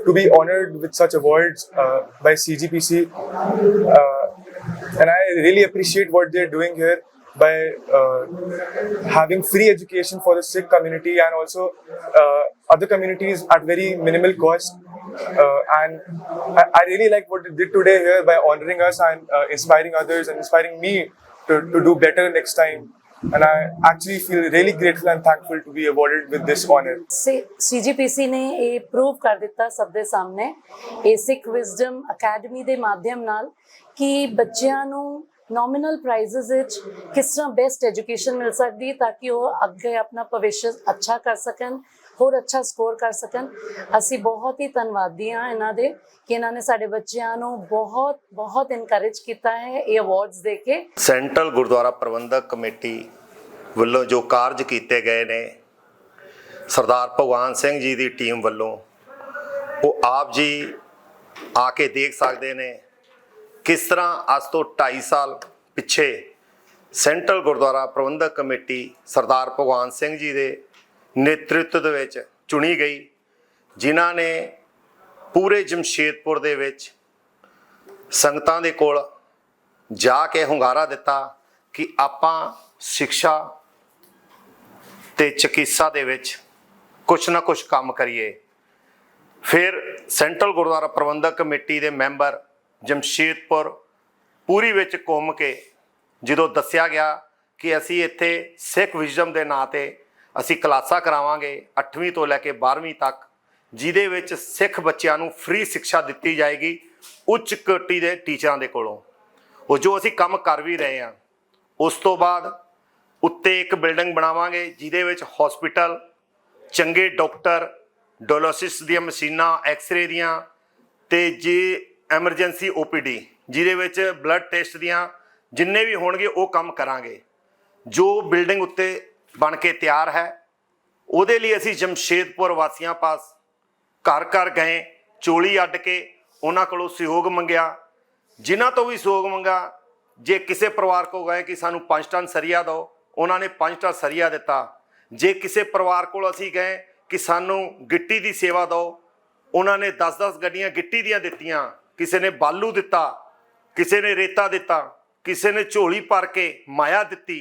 to be honored with such awards by CGPC. And I really appreciate what they're doing here by having free education for the Sikh community and also other communities at very minimal cost. And I really like what they did today here by honoring us and inspiring others and inspiring me to do better next time. And I actually feel really grateful and thankful to be awarded with this honor. CGPC ਨੇ ਇਹ prove ਕਰ ਦਿੱਤਾ ਸਭ ਦੇ ਸਾਹਮਣੇ ਇਹ ਸਿੱਖ wisdom academy ਦੇ ਮਾਧਿਅਮ ਨਾਲ ਕਿ ਬੱਚਿਆਂ ਨੂੰ ਨੋਮੀਨਲ ਪ੍ਰਾਈਜ਼ਸ ਵਿੱਚ ਕਿਸ ਤਰ੍ਹਾਂ ਬੈਸਟ ਐਜੂਕੇਸ਼ਨ ਮਿਲ ਸਕਦੀ ਤਾਂ ਕਿ ਉਹ ਅੱਗੇ ਆਪਣਾ ਭਵਿੱਖ ਅੱਛਾ ਕਰ ਸਕਣ, ਹੋਰ ਅੱਛਾ ਸਕੋਰ ਕਰ ਸਕਣ। ਅਸੀਂ ਬਹੁਤ ਹੀ ਧੰਨਵਾਦੀ ਹਾਂ ਇਹਨਾਂ ਦੇ ਕਿ ਇਹਨਾਂ ਨੇ ਸਾਡੇ ਬੱਚਿਆਂ ਨੂੰ ਬਹੁਤ ਇਨਕਰੇਜ ਕੀਤਾ ਹੈ ਇਹ ਅਵਾਰਡਸ ਦੇ ਕੇ। ਸੈਂਟਰਲ ਗੁਰਦੁਆਰਾ ਪ੍ਰਬੰਧਕ ਕਮੇਟੀ ਵੱਲੋਂ ਜੋ ਕਾਰਜ ਕੀਤੇ ਗਏ ਨੇ ਸਰਦਾਰ ਭਗਵਾਨ ਸਿੰਘ ਜੀ ਦੀ ਟੀਮ ਵੱਲੋਂ ਉਹ ਆਪ ਜੀ ਆ ਕੇ ਦੇਖ ਸਕਦੇ ਨੇ ਕਿਸ ਤਰ੍ਹਾਂ ਅੱਜ ਤੋਂ 2.5 ਸਾਲ ਪਿੱਛੇ ਸੈਂਟਰਲ ਗੁਰਦੁਆਰਾ ਪ੍ਰਬੰਧਕ ਕਮੇਟੀ ਸਰਦਾਰ ਭਗਵਾਨ ਸਿੰਘ ਜੀ ਦੇ ਨੇਤਰਤਵ ਦੇ ਵਿੱਚ ਚੁਣੀ ਗਈ, ਜਿਨ੍ਹਾਂ ਨੇ ਪੂਰੇ ਜਮਸ਼ੇਦਪੁਰ ਦੇ ਵਿੱਚ ਸੰਗਤਾਂ ਦੇ ਕੋਲ ਜਾ ਕੇ ਹੁੰਗਾਰਾ ਦਿੱਤਾ ਕਿ ਆਪਾਂ ਸਿੱਖਿਆ ਤੇ ਚਿਕਿਤਸਾ ਦੇ ਵਿੱਚ ਕੁਛ ਨਾ ਕੁਛ ਕੰਮ ਕਰੀਏ। ਫਿਰ ਸੈਂਟਰਲ ਗੁਰਦੁਆਰਾ ਪ੍ਰਬੰਧਕ ਕਮੇਟੀ ਦੇ ਮੈਂਬਰ ਜਮਸ਼ੇਦਪੁਰ ਪੂਰੀ ਵਿੱਚ ਘੁੰਮ ਕੇ ਜਦੋਂ ਦੱਸਿਆ ਗਿਆ ਕਿ ਅਸੀਂ ਇੱਥੇ ਸਿੱਖ ਵਿਜ਼ਡਮ ਦੇ ਨਾਂ 'ਤੇ ਅਸੀਂ ਕਲਾਸਾਂ ਕਰਾਵਾਂਗੇ 8ਵੀਂ ਤੋਂ ਲੈ ਕੇ 12ਵੀਂ ਤੱਕ, ਜਿਹਦੇ ਵਿੱਚ ਸਿੱਖ ਬੱਚਿਆਂ ਨੂੰ ਫ੍ਰੀ ਸਿੱਖਿਆ ਦਿੱਤੀ ਜਾਏਗੀ ਉੱਚ ਕੋਟੀ ਦੇ ਟੀਚਰਾਂ ਦੇ ਕੋਲੋਂ, ਉਹ ਜੋ ਅਸੀਂ ਕੰਮ ਕਰ ਵੀ ਰਹੇ ਹਾਂ। ਉਸ ਤੋਂ ਬਾਅਦ ਉੱਤੇ ਇੱਕ ਬਿਲਡਿੰਗ ਬਣਾਵਾਂਗੇ ਜਿਹਦੇ ਵਿੱਚ ਹਸਪੀਟਲ, ਚੰਗੇ ਡਾਕਟਰ, ਡਾਇਲਿਸਿਸ ਦੀਆਂ ਮਸ਼ੀਨਾਂ, ਐਕਸਰੇ ਦੀਆਂ ਤੇ ਜੇ ਐਮਰਜੈਂਸੀ OPD ਜਿਹਦੇ ਵਿੱਚ ਬਲੱਡ ਟੈਸਟ ਦੀਆਂ ਜਿੰਨੇ ਵੀ ਹੋਣਗੇ ਉਹ ਕੰਮ ਕਰਾਂਗੇ। ਜੋ ਬਿਲਡਿੰਗ ਉੱਤੇ ਬਣ ਕੇ ਤਿਆਰ ਹੈ ਉਹਦੇ ਲਈ ਅਸੀਂ ਜਮਸ਼ੇਦਪੁਰ ਵਾਸੀਆਂ ਪਾਸ ਘਰ ਘਰ ਗਏ, ਚੋਲੀ ਅੱਡ ਕੇ ਉਹਨਾਂ ਕੋਲੋਂ ਸਹਿਯੋਗ ਮੰਗਿਆ। ਜਿਨ੍ਹਾਂ ਤੋਂ ਵੀ ਸਹਿਯੋਗ ਮੰਗਾ, ਜੇ ਕਿਸੇ ਪਰਿਵਾਰ ਕੋਲ ਗਏ ਕਿ ਸਾਨੂੰ 5 ਟਨ ਸਰੀਆ ਦਿਓ, ਉਹਨਾਂ ਨੇ 5 ਟਨ ਸਰੀਆ ਦਿੱਤਾ। ਜੇ ਕਿਸੇ ਪਰਿਵਾਰ ਕੋਲ ਅਸੀਂ ਗਏ ਕਿ ਸਾਨੂੰ ਗਿੱਟੀ ਦੀ ਸੇਵਾ ਦਿਓ, ਉਹਨਾਂ ਨੇ 10-10 ਗੱਡੀਆਂ ਗਿੱਟੀ ਦੀਆਂ ਦਿੱਤੀਆਂ। ਕਿਸੇ ਨੇ ਬਾਲੂ ਦਿੱਤਾ, ਕਿਸੇ ਨੇ ਰੇਤਾ ਦਿੱਤਾ, ਕਿਸੇ ਨੇ ਝੋਲੀ ਭਰ ਕੇ ਮਾਇਆ ਦਿੱਤੀ।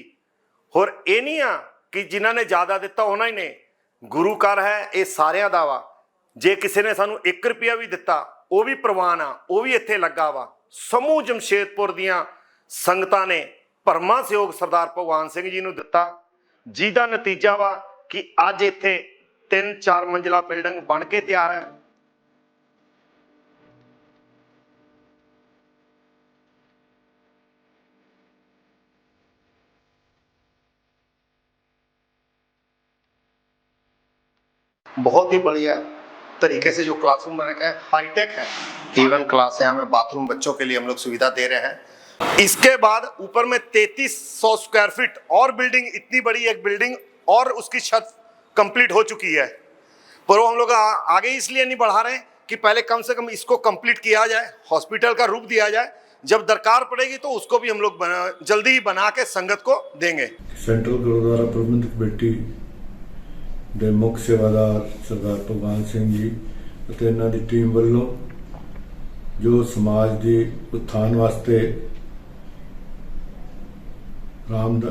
ਹੋਰ ਇਹ ਨਹੀਂ ਆ ਕਿ ਜਿਨ੍ਹਾਂ ਨੇ ਜ਼ਿਆਦਾ ਦਿੱਤਾ ਉਹਨਾਂ ਹੀ ਨੇ, ਗੁਰੂ ਘਰ ਹੈ ਇਹ ਸਾਰਿਆਂ ਦਾ ਵਾ। ਜੇ ਕਿਸੇ ਨੇ ਸਾਨੂੰ 1 ਰੁਪਿਆ ਵੀ ਦਿੱਤਾ ਉਹ ਵੀ ਪ੍ਰਵਾਨ ਆ, ਉਹ ਵੀ ਇੱਥੇ ਲੱਗਾ ਵਾ। ਸਮੂਹ ਜਮਸ਼ੇਦਪੁਰ ਦੀਆਂ ਸੰਗਤਾਂ ਨੇ ਭਰਮਾ ਸਹਿਯੋਗ ਸਰਦਾਰ ਭਗਵਾਨ ਸਿੰਘ ਜੀ ਨੂੰ ਦਿੱਤਾ, ਜਿਹਦਾ ਨਤੀਜਾ ਵਾ ਕਿ ਅੱਜ ਇੱਥੇ 3-4 ਮੰਜ਼ਿਲਾ ਬਿਲਡਿੰਗ ਬਣ ਕੇ ਤਿਆਰ ਹੈ। बहुत ही बढ़िया तरीके से जो क्लासरूम बना है, हाईटेक है, इवन क्लास है, हमें बाथरूम बच्चों के लिए हम लोग सुविधा दे रहे हैं। इसके बाद ऊपर में 3300 स्क्वायर फीट और बिल्डिंग, इतनी बड़ी एक बिल्डिंग और उसकी छत कंप्लीट हो चुकी है। पर वो हम लोग आगे इसलिए नहीं बढ़ा रहे हैं कि पहले कम से कम इसको कंप्लीट किया जाए, हॉस्पिटल का रूप दिया जाए, जब दरकार पड़ेगी तो उसको भी हम लोग जल्दी ही बना के संगत को देंगे। सेंट्रल गुरुद्वारा प्रबंधक कमेटी ਦੇ ਮੁੱਖ ਸੇਵਾਦਾਰ ਸਰਦਾਰ ਭਗਵਾਨ ਸਿੰਘ ਜੀ ਅਤੇ ਇਹਨਾਂ ਦੀ ਟੀਮ ਵੱਲੋਂ ਜੋ ਸਮਾਜ ਦੇ ਉਤਥਾਨ ਵਾਸਤੇ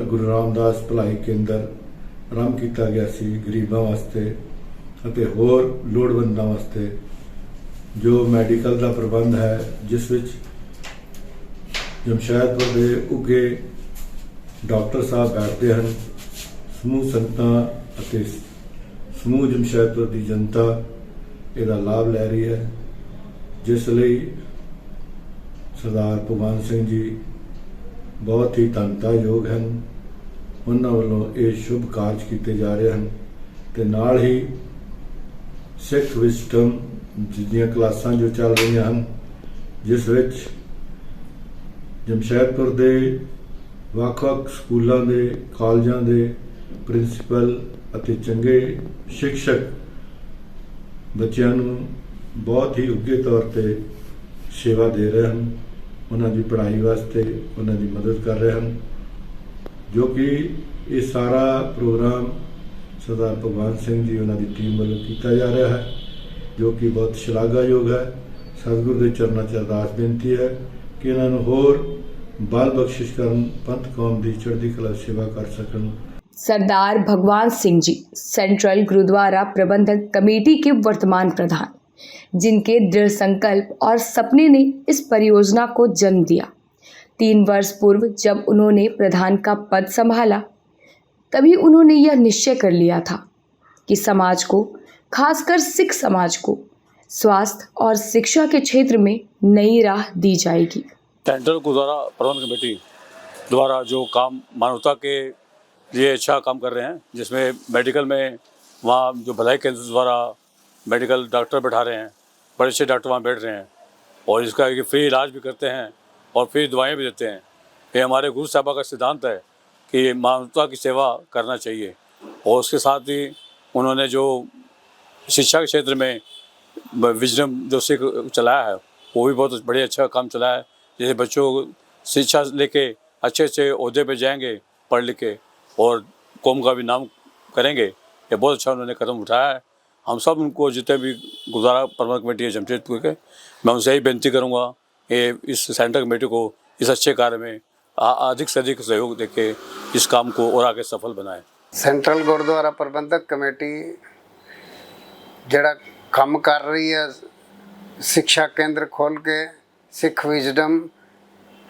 ਗੁਰੂ ਰਾਮਦਾਸ ਭਲਾਈ ਕੇਂਦਰ ਆਰੰਭ ਕੀਤਾ ਗਿਆ ਸੀ, ਗਰੀਬਾਂ ਵਾਸਤੇ ਅਤੇ ਹੋਰ ਲੋੜਵੰਦਾਂ ਵਾਸਤੇ ਜੋ ਮੈਡੀਕਲ ਦਾ ਪ੍ਰਬੰਧ ਹੈ, ਜਿਸ ਵਿੱਚ ਜਮਸ਼ੈਦਪੁਰ ਦੇ ਉੱਘੇ ਡਾਕਟਰ ਸਾਹਿਬ ਬੈਠਦੇ ਹਨ। ਸਮੂਹ ਸੰਗਤਾਂ ਅਤੇ ਸਮੂਹ ਜਮਸ਼ੈਦਪੁਰ ਦੀ ਜਨਤਾ ਇਹਦਾ ਲਾਭ ਲੈ ਰਹੀ ਹੈ, ਜਿਸ ਲਈ ਸਰਦਾਰ ਭਗਵਾਨ ਸਿੰਘ ਜੀ ਬਹੁਤ ਹੀ ਧੰਨਤਾਯੋਗ ਹਨ। ਉਹਨਾਂ ਵੱਲੋਂ ਇਹ ਸ਼ੁਭ ਕਾਰਜ ਕੀਤੇ ਜਾ ਰਹੇ ਹਨ ਤੇ ਨਾਲ ਹੀ ਸਿੱਖ ਵਿਜ਼ਡਮ ਦੀਆਂ ਕਲਾਸਾਂ ਜੋ ਚੱਲ ਰਹੀਆਂ ਹਨ, ਜਿਸ ਵਿੱਚ ਜਮਸ਼ੈਦਪੁਰ ਦੇ ਵੱਖ-ਵੱਖ ਸਕੂਲਾਂ ਦੇ ਕਾਲਜਾਂ ਦੇ ਪ੍ਰਿੰਸੀਪਲ ਅਤੇ ਚੰਗੇ ਸਿੱਖਿਅਕ ਬੱਚਿਆਂ ਨੂੰ ਬਹੁਤ ਹੀ ਉੱਘੇ ਤੌਰ ਤੇ ਸੇਵਾ ਦੇ ਰਹੇ ਹਨ। ਉਹਨਾਂ ਦੀ ਪੜ੍ਹਾਈ ਵਾਸਤੇ ਉਹਨਾਂ ਦੀ ਮਦਦ ਕਰ ਰਹੇ ਹਨ, ਜੋ ਕਿ ਇਹ ਸਾਰਾ ਪ੍ਰੋਗਰਾਮ ਸਰਦਾਰ ਭਗਵਾਨ ਸਿੰਘ ਜੀ ਉਹਨਾਂ ਦੀ ਟੀਮ ਵੱਲੋਂ ਕੀਤਾ ਜਾ ਰਿਹਾ ਹੈ, ਜੋ ਕਿ ਬਹੁਤ ਸ਼ਲਾਘਾਯੋਗ ਹੈ। ਸਤਿਗੁਰੂ ਦੇ ਚਰਨਾਂ 'ਚ ਅਰਦਾਸ ਬੇਨਤੀ ਹੈ ਕਿ ਇਹਨਾਂ ਨੂੰ ਹੋਰ ਬਲ ਬਖਸ਼ਿਸ਼ ਕਰਨ, ਪੰਥ ਕੌਮ ਦੀ ਚੜ੍ਹਦੀ ਕਲਾ ਸੇਵਾ ਕਰ ਸਕਣ। सरदार भगवान सिंह जी सेंट्रल गुरुद्वारा प्रबंधक कमेटी के वर्तमान प्रधान, जिनके दृढ़ संकल्प और सपने ने इस परियोजना को जन्म दिया। 3 वर्ष पूर्व जब उन्होंने प्रधान का पद संभाला, तभी उन्होंने यह निश्चय कर लिया था कि समाज को, खासकर सिख समाज को, स्वास्थ्य और शिक्षा के क्षेत्र में नई राह दी जाएगी। सेंट्रल गुरुद्वारा प्रबंधक कमेटी द्वारा जो काम मानवता के ये अच्छा काम कर रहे हैं, जिसमें मेडिकल में वहाँ जो भलाई केंद्र द्वारा मेडिकल डॉक्टर बैठा रहे हैं, बड़े अच्छे डॉक्टर वहाँ बैठ रहे हैं और इसका फ्री इलाज भी करते हैं और फ्री दवाएं भी देते हैं। ये हमारे गुरु साहबा का सिद्धांत है कि मानवता की सेवा करना चाहिए। और उसके साथ ही उन्होंने जो शिक्षा के क्षेत्र में विजडम जो सीख चलाया है, वो भी बहुत बड़े अच्छा काम चलाया है। जैसे बच्चों को शिक्षा लेके अच्छे अच्छे ओहदे पे जाएंगे पढ़ लिख के और कौम का भी नाम करेंगे, ये बहुत अच्छा उन्होंने कदम उठाया है। हम सब उनको जितने भी गुरुद्वारा प्रबंधक कमेटी है जमशेदपुर के, मैं उनसे यही बेनती करूँगा कि इस सेंट्रल कमेटी को इस अच्छे कार्य में अधिक से अधिक सहयोग देके इस काम को और आगे सफल बनाए। सेंट्रल गुरुद्वारा प्रबंधक कमेटी जड़ा काम कर रही है, शिक्षा केंद्र खोल के, सिख विजडम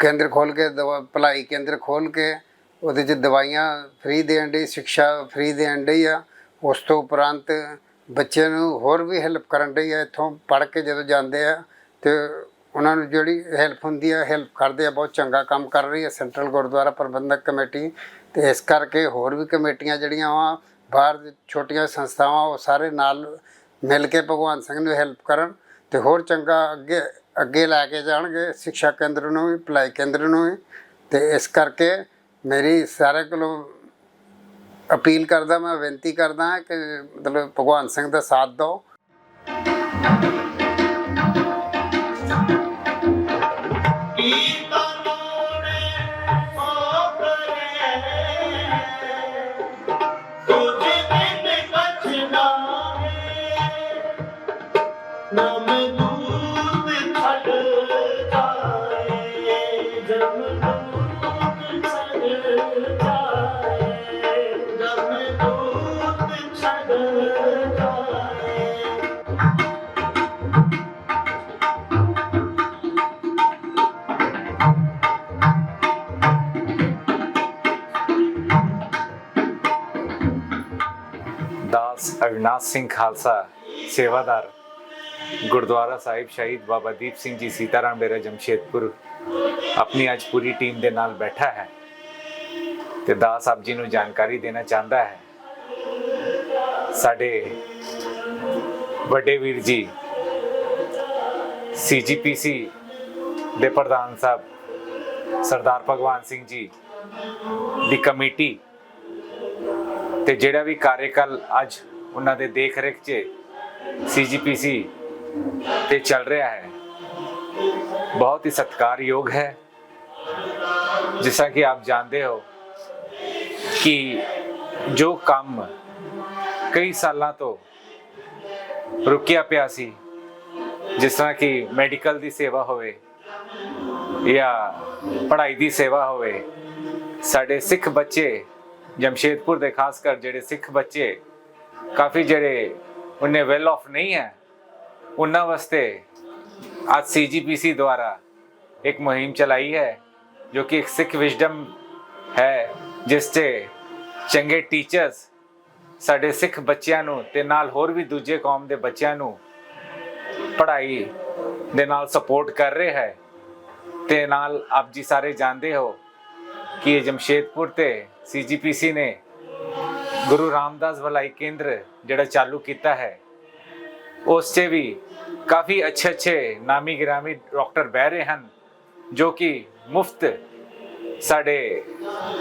केंद्र खोल के, भलाई केंद्र खोल के ਉਹਦੇ 'ਚ ਦਵਾਈਆਂ ਫ੍ਰੀ ਦੇਣ ਦੀ, ਸਿੱਖਿਆ ਫ੍ਰੀ ਦੇਣ ਦੀ ਆ। ਉਸ ਤੋਂ ਉਪਰੰਤ ਬੱਚਿਆਂ ਨੂੰ ਹੋਰ ਵੀ ਹੈਲਪ ਕਰਨ ਦੀ ਆ। ਇੱਥੋਂ ਪੜ੍ਹ ਕੇ ਜਦੋਂ ਜਾਂਦੇ ਆ ਤੇ ਉਹਨਾਂ ਨੂੰ ਜਿਹੜੀ ਹੈਲਪ ਹੁੰਦੀ ਆ, ਹੈਲਪ ਕਰਦੇ ਆ। ਬਹੁਤ ਚੰਗਾ ਕੰਮ ਕਰ ਰਹੀ ਹੈ ਸੈਂਟਰਲ ਗੁਰਦੁਆਰਾ ਪ੍ਰਬੰਧਕ ਕਮੇਟੀ। ਤੇ ਇਸ ਕਰਕੇ ਹੋਰ ਵੀ ਕਮੇਟੀਆਂ ਜਿਹੜੀਆਂ ਵਾ ਬਾਹਰ ਛੋਟੀਆਂ ਸੰਸਥਾਵਾਂ, ਉਹ ਸਾਰੇ ਨਾਲ ਮਿਲ ਕੇ ਭਗਵਾਨ ਸਿੰਘ ਨੂੰ ਹੈਲਪ ਕਰਨ ਤੇ ਹੋਰ ਚੰਗਾ ਅੱਗੇ ਲੈ ਕੇ ਜਾਣਗੇ ਸਿੱਖਿਆ ਕੇਂਦਰ ਨੂੰ ਵੀ, ਭਲਾਈ ਕੇਂਦਰ ਨੂੰ ਵੀ। ਤੇ ਇਸ ਕਰਕੇ ਮੇਰੀ ਸਾਰੇ ਕੋਲੋਂ अपील करदा, मैं बेनती करदा कि मतलब भगवान सिंह का साथ दो। अविनाश सिंह खालसा सेवादार गुरुद्वारा साहिब शहीद बाबा दीप सिंह जी सीताराम डेरा जमशेदपुर अपनी अज पूरी टीम के नाल बैठा है ते दास साहब जी नूं जानकारी देना चाहता है। साडे वड्डे वीर जी CGPC दे प्रधान साहब सरदार भगवान सिंह जी दी कमेटी ते जिहड़ा भी कार्यकाल अज उन्हां दे देख रेख च CGPC ते चल रहा है, बहुत ही सत्कारयोग है। जैसा कि आप जानते हो कि जो काम कई सालों तो रुकिया पिया सी, जिस तरह की मैडिकल दी सेवा होवे या पढ़ाई दी सेवा होवे, साडे सिख बच्चे जमशेदपुर दे खासकर जेडे सिख बच्चे काफ़ी जेडे उन्हें वेल ऑफ नहीं है, उन्होंने वास्ते आज CGPC द्वारा एक मुहिम चलाई है जो कि एक सिख विजडम है, जिससे चंगे टीचर्स साडे सिख बच्चों नूं ते नाल होर भी दूजे कौम दे बच्चों नूं पढ़ाई दे नाल सपोर्ट कर रहे हैं। ते नाल आप जी सारे जानते हो कि ये जमशेदपुर ते CGPC ने गुरु रामदास भलाई केंद्र जिहड़ा चालू किया है, उस च भी काफ़ी अच्छे नामी गिरामी डॉक्टर बह रहे हैं जो कि मुफ्त साडे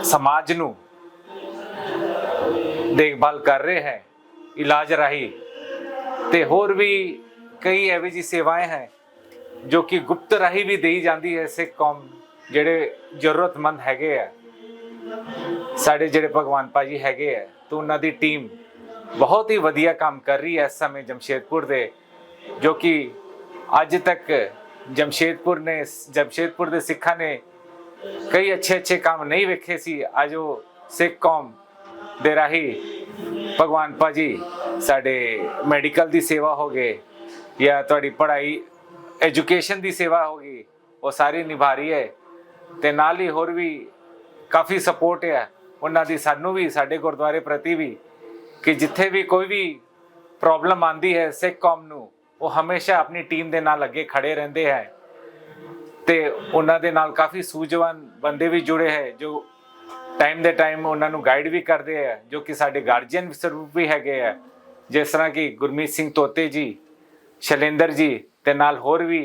समाज नूं देखभाल कर रहे हैं इलाज राही। ते होर भी कई एवं जी सेवाएं हैं जो कि गुप्त राही भी दी जाती है सिख कौम जेडे जरूरतमंद हैगे है, साडे जेडे भगवान पाजी हैगे है। तो उन्हां दी टीम बहुत ही वधिया काम कर रही है इस समय जमशेदपुर दे, जो कि अज तक जमशेदपुर दे सिखा ने कई अच्छे काम नहीं वेखे सी। अज वो सिख कौम दे राही भगवान पाजी साडे मैडिकल दी सेवा हो गए या तुहाडी पढ़ाई एजुकेशन दी सेवा होगी, वो सारी निभा रही है। ते नाल ही होर भी काफ़ी सपोर्ट है उन्हां दी सानू भी, साडे गुरुद्वारे प्रति भी, कि जिथे भी कोई भी प्रॉब्लम आती है सिख कौम नू, वो हमेशा अपनी टीम दे नाल अगे खड़े रहंदे हैं। ते उन्हां दे नाल काफ़ी सूझवान बंदे भी जुड़े हैं जो टाइम दे टाइम उन्हां नू गाइड भी करते हैं, जो कि साडे गार्जियन स्वरूप भी हैगे है, जिस तरह कि गुरमीत सिंह तोते जी, शैलेंद्र जी ते नाल होर भी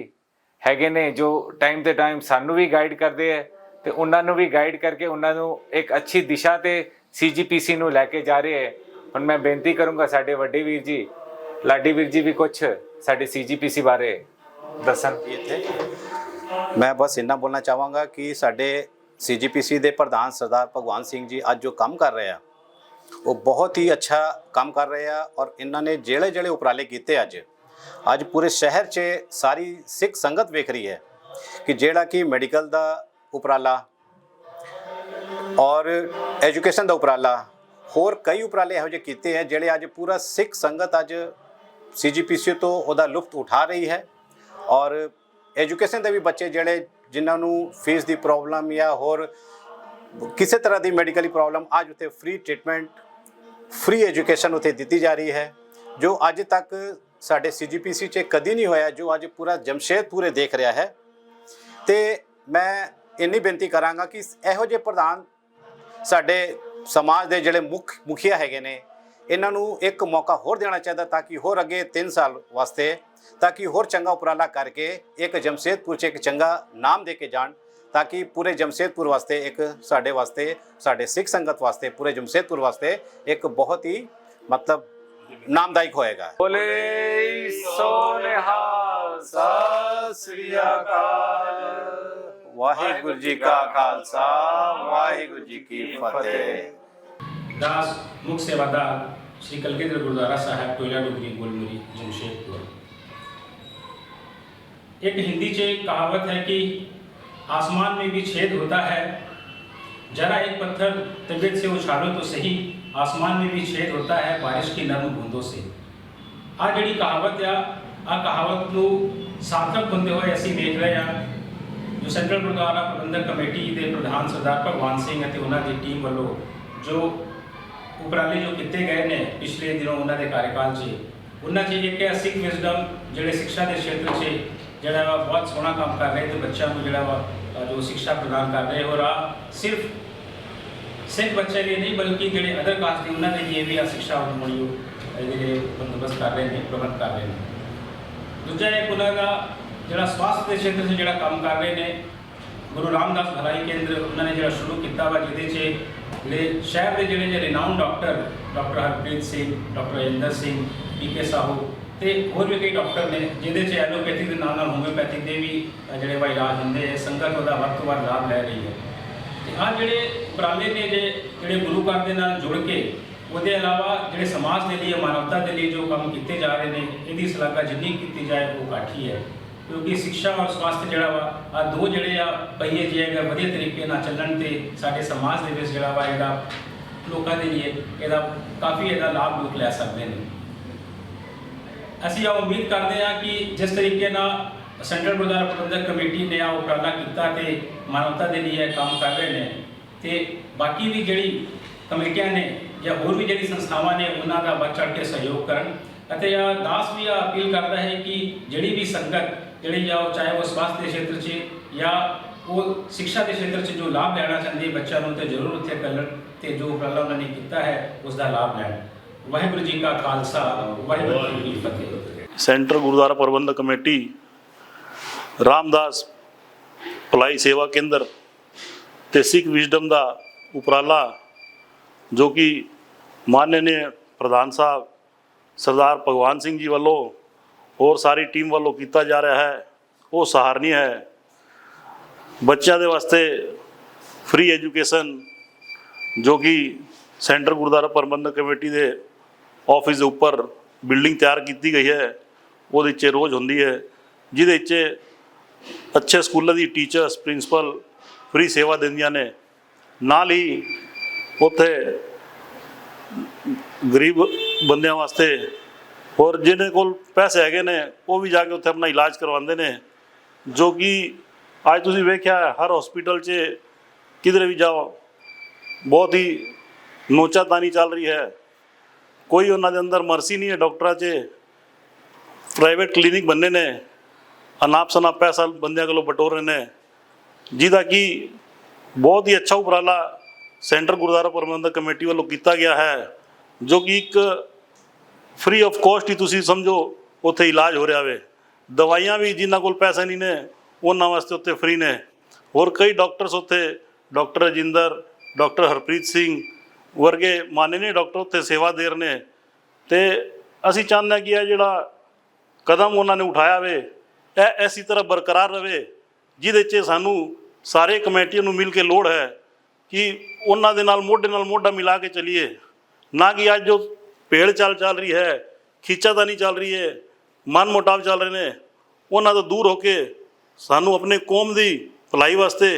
हैगे ने जो टाइम ते टाइम सानू भी गाइड करते हैं। ते उन्हां नू भी गाइड करके उन्हां नू एक अच्छी दिशा ते CGPC नू लैके जा रहे हैं। हुण मैं बेनती करूँगा साडे वड्डे वीर जी लाडी वीर जी भी कुछ साडे CGPC बारे दसन। मैं बस इन्ना बोलना चाहांगा कि साडे CGPC दे प्रधान सरदार भगवान सिंह जी आज जो काम कर रहे हैं वो बहुत ही अच्छा काम कर रहे हैं, और इन्होंने जेड़े जेड़े उपराले किए अज पूरे शहर च सारी सिख संगत वेख रही है कि जेड़ा कि मेडिकल दा उपराला और एजुकेशन दा उपराला होर कई उपराले इहो जिहे कीते हैं जेड़े अज पूरा सिख संगत अज CGPC तो उहदा लुफ्त उठा रही है। और एजुकेशन दे भी बच्चे जेड़े जिन्होंने फीस की प्रॉब्लम या होर किसी तरह की मेडिकली प्रॉब्लम अज उत्थे फ्री ट्रीटमेंट फ्री एजुकेशन उत्थे दी जा रही है, जो अज तक साडे CGPC च कदी नहीं होया, जो अज पूरा जमशेदपुर देख रहा है। तो मैं इन्नी बेनती करांगा कि इहो जे प्रधान साडे समाज के जिहड़े मुखिया हैगे ने, इन्हों एक मौका होर देना चाहिए ताकि होर अगे 3 साल वास्ते ताकि होर चंगा उपराला करके एक जमशेदपुर च एक चंगा नाम दे के जान, ताकि पूरे जमशेदपुर वास्ते एक साडे सिख संगत वास्ते पूरे जमशेदपुर वास्ते एक बहुत ही मतलब नामदायक होएगा। बोले सो निहाल सत श्री अकाल। वाहिगुरु जी का खालसा वाहिगुरु जी की फतेह। दास मुख सेवादार श्री कलगीधर गुरुद्वारा साहब टोला डुगरी गोलमुरी जमशेदपुर। एक हिंदी च कहावत है कि आसमान में भी छेद होता है, जरा एक पत्थर तबीयत से उछालो तो सही, आसमान में भी छेद होता है बारिश की नरम बूंदों से। आ जी कहावत आ कहावत को सार्थक होंदे हुए असी देख रहे हैं जो सेंट्रल गुरुद्वारा प्रबंधक कमेटी के प्रधान सरदार भगवान सिंह ਅਤੇ ਉਹਨਾਂ ਦੀ ਟੀਮ ਵੱਲੋਂ जो उपराले जो किए गए ने पिछले दिनों उन्होंने कार्यकाल से उन्होंने एक है सिख विजडम जोड़े शिक्षा के क्षेत्र से जोड़ा वा बहुत सोहना काम कर रहे थे, बच्चों को जोड़ा वा जो शिक्षा प्रदान कर रहे और सिर्फ सिख बच्चे लिए नहीं बल्कि जोड़े अदर कास्ट के उन्होंने लिए भी आ शिक्षा मुड़ियो बंदोबस्त कर रहे हैं, प्रबंध कर रहे हैं। दूजा एक उन्होंने जोड़ा स्वास्थ्य के क्षेत्र से जोड़ा काम कर रहे हैं, गुरु रामदास भलाई केंद्र उन्होंने जो शुरू किया वा जिदे शहर के जोड़े renowned doctor Harpreet Singh, doctor Inder Singh, PK Sahu ਤੇ ਹੋਰ ਵੀ ਕਈ ਡਾਕਟਰ ਨੇ ਜਿਹਦੇ 'ਚ ਐਲੋਪੈਥੀ ਦੇ ਨਾਲ ਹੋਮਿਓਪੈਥਿਕ ਦੇ ਵੀ ਜਿਹੜੇ ਵਾ ਇਲਾਜ ਹੁੰਦੇ ਹੈ। ਸੰਗਤ ਉਹਦਾ ਵੱਧ ਤੋਂ ਵੱਧ ਲਾਭ ਲੈ ਰਹੀ ਹੈ। ਤੇ ਆਹ ਜਿਹੜੇ ਉਪਰਾਲੇ ਨੇ ਜਿਹੜੇ ਗੁਰੂ ਘਰ ਦੇ ਨਾਲ ਜੁੜ ਕੇ ਉਹਦੇ ਇਲਾਵਾ ਜਿਹੜੇ ਸਮਾਜ ਦੇ ਲਈ ਮਾਨਵਤਾ ਦੇ ਲਈ ਜੋ ਕੰਮ ਕੀਤੇ ਜਾ ਰਹੇ ਨੇ, ਇਹਦੀ ਸ਼ਲਾਘਾ ਜਿੰਨੀ ਕੀਤੀ ਜਾਏ ਉਹ ਘੱਟ ਹੀ ਹੈ। ਕਿਉਂਕਿ ਸਿੱਖਿਆ ਔਰ ਸਵਾਸਥ ਜਿਹੜਾ ਵਾ ਆ ਦੋ ਜਿਹੜੇ ਆ ਪਹੀਏ ਜੇ ਅਗਰ ਵਧੀਆ ਤਰੀਕੇ ਨਾਲ ਚੱਲਣ ਤੇ ਸਾਡੇ ਸਮਾਜ ਦੇ ਵਿੱਚ ਜਿਹੜਾ ਵਾ ਇਹਦਾ ਲੋਕਾਂ ਦੇ ਲਈ ਇਹਦਾ ਕਾਫੀ ਇਹਦਾ ਲਾਭ ਲੋਕ ਲੈ ਸਕਦੇ ਨੇ। ਅਸੀਂ ਆ ਉਮੀਦ ਕਰਦੇ ਹਾਂ ਕਿ ਜਿਸ ਤਰੀਕੇ ਨਾਲ ਸੈਂਟਰਲ ਗੁਰਦੁਆਰਾ ਪ੍ਰਬੰਧਕ ਕਮੇਟੀ ਨੇ ਆ ਉਪਰਾਲਾ ਕੀਤਾ ਤੇ ਮਾਨਵਤਾ ਦੇ ਲਈ ਇਹ ਕੰਮ ਕਰ ਰਹੇ ਨੇ, ਤੇ ਬਾਕੀ ਵੀ ਜਿਹੜੀ ਕਮੇਟੀਆਂ ਨੇ ਜਾਂ ਹੋਰ ਵੀ ਜਿਹੜੀ ਸੰਸਥਾਵਾਂ ਨੇ ਉਹਨਾਂ ਦਾ ਵੱਧ ਚੜ੍ਹ ਕੇ ਸਹਿਯੋਗ ਕਰਨ। ਅਤੇ ਆ ਦਾਸ ਵੀ ਅਪੀਲ ਕਰਦਾ ਹੈ ਕਿ ਜਿਹੜੀ ਵੀ ਸੰਗਤ ਜਿਹੜੀ ਆ ਚਾਹੇ ਉਹ ਸਵਾਸਥ ਦੇ ਖੇਤਰ 'ਚ ਜਾਂ ਉਹ ਸਿੱਖਿਆ ਦੇ ਖੇਤਰ 'ਚ ਜੋ ਲਾਭ ਲੈਣਾ ਚਾਹੁੰਦੀ ਹੈ ਬੱਚਿਆਂ ਨੂੰ, ਤੇ ਜ਼ਰੂਰ ਉੱਥੇ ਕਰਨ ਤੇ ਜੋ ਉਪਰਾਲਾ ਉਹਨਾਂ ਨੇ ਕੀਤਾ ਹੈ ਉਸ ਦਾ ਲਾਭ ਲੈਣ। ਵਾਹਿਗੁਰੂ ਜੀ ਕਾ ਖਾਲਸਾ, ਵਾਹਿਗੁਰੂ ਜੀ ਕੀ ਫਤਿਹ। ਸੈਂਟਰ ਗੁਰਦੁਆਰਾ ਪ੍ਰਬੰਧਕ ਕਮੇਟੀ ਰਾਮਦਾਸ ਭਲਾਈ ਸੇਵਾ ਕੇਂਦਰ ਤੇ ਸਿੱਖ ਵਿਜ਼ਡਮ ਦਾ ਉਪਰਾਲਾ ਜੋ ਕਿ ਮਾਨਯੋਗ ਪ੍ਰਧਾਨ ਸਾਹਿਬ ਸਰਦਾਰ ਭਗਵਾਨ ਸਿੰਘ ਜੀ ਵੱਲੋਂ और सारी टीम वालों किया जा रहा है वो सराहनीय है। बच्चों के वास्ते फ्री एजुकेशन जो कि सेंटर गुरुद्वारा प्रबंधक कमेटी के ऑफिस के उपर बिल्डिंग तैयार की गई है, वो रोज़ होंगी है, जिदे अच्छे स्कूलों की टीचर्स प्रिंसीपल फ्री सेवा देंदियां ने। नाल ही उत्थे गरीब बंदियां वास्ते और जिन्हें को पैसे हैगे ने वो भी जाके उत्थे अपना इलाज करवाते हैं, जो कि अज तुसीं वेख्या है हर हॉस्पिटल च किधरे भी जाओ बहुत ही नोचातानी चल रही है। कोई उन्होंने अंदर मर्सी नहीं है। डॉक्टर च प्राइवेट क्लीनिक बनने ने अनाप शनाप पैसा बंदियां कोलों बटोर रहे हैं, जिहदा कि बहुत ही अच्छा उपराला सेंटर गुरुद्वारा प्रबंधक कमेटी वालों किया गया है, जो कि एक फ्री ऑफ कॉस्ट ही तुसी समझो उत्थे इलाज हो रहा है। दवाइयाँ भी जिन्हों को पैसा नहीं ने उन्होंने वास्ते उत्थे फ्री ने। और कई डॉक्टर्स उत्थे डॉक्टर रजिंदर डॉक्टर हरप्रीत सिंह वर्गे माननीय डॉक्टर उत्थे सेवा दे रहे हैं। तो असी चाहते हैं कि यह जोड़ा कदम उन्होंने उठाया वे यह इसी तरह बरकरार रहे, जिदे सानू सारे कमेटियों को मिल के लोड़ है कि उन्होंने नाल मोढे मिला के चलीए, ना कि अज जो भेड़ चाल चल रही है, खींचातानी चल रही है, मन मुटाव चल रहे हैं, उन्होंने तो दूर होके सानू अपने कौम की भलाई वास्ते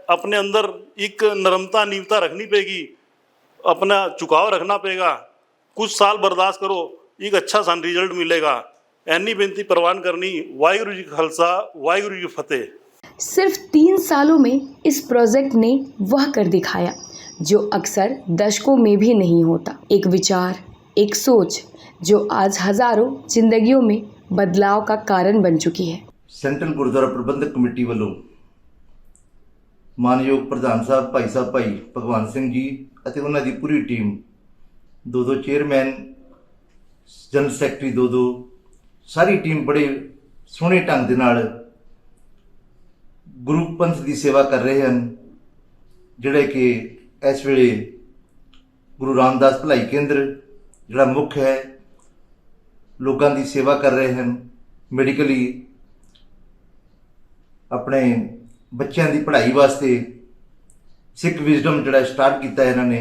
अपने अंदर एक नरमता नीवता रखनी पेगी, अपना झुकाव रखना पेगा। कुछ साल बर्दाश्त करो, एक अच्छा सन रिजल्ट मिलेगा। ऐनी बेनती प्रवान करनी। वाहिगुरू जी खालसा, वाहिगुरू जी फतेह। सिर्फ 3 सालों में इस प्रोजेक्ट ने वह कर दिखाया जो अक्सर दशकों में भी नहीं होता। एक विचार, एक सोच जो आज हजारों जिंदगियों में बदलाव का कारण बन चुकी है। सेंट्रल गुरुद्वारा प्रबंधक कमेटी वालों मानयोग प्रधान साहब भाई भगवान सिंह जी ਅਤੇ ਉਹਨਾਂ ਦੀ पूरी टीम, 2 चेयरमैन, जनरल सैकटरी 2 सारी टीम बड़े सोहने ढंग दे नाल गुरु पंथ की सेवा कर रहे हैं, जिहड़े कि इस वेले गुरु रामदास भलाई केंद्र जिहड़ा मुख्य है लोगों की सेवा कर रहे हैं। मैडिकली अपने बच्चों की पढ़ाई वास्ते सिख विजडम जिहड़ा स्टार्ट किया है इन्होंने,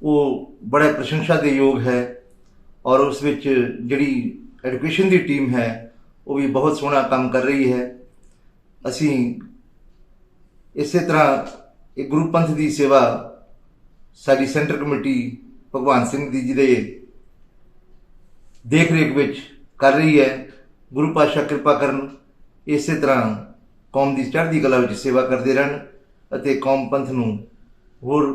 वो बड़ा प्रशंसा के योग है। और उस विच जिहड़ी एजुकेशन की टीम है वो भी बहुत सोहना काम कर रही है। असी इस तरह एक गुरु पंथ की सेवा सारी सेंटर कमेटी भगवान सिंह जी जी देख रेख विच कर रही है। गुरु पातशाह कृपा करन इस तरह कौम की चढ़ती कला विच सेवा करते रहन अते कौम पंथ नूं होर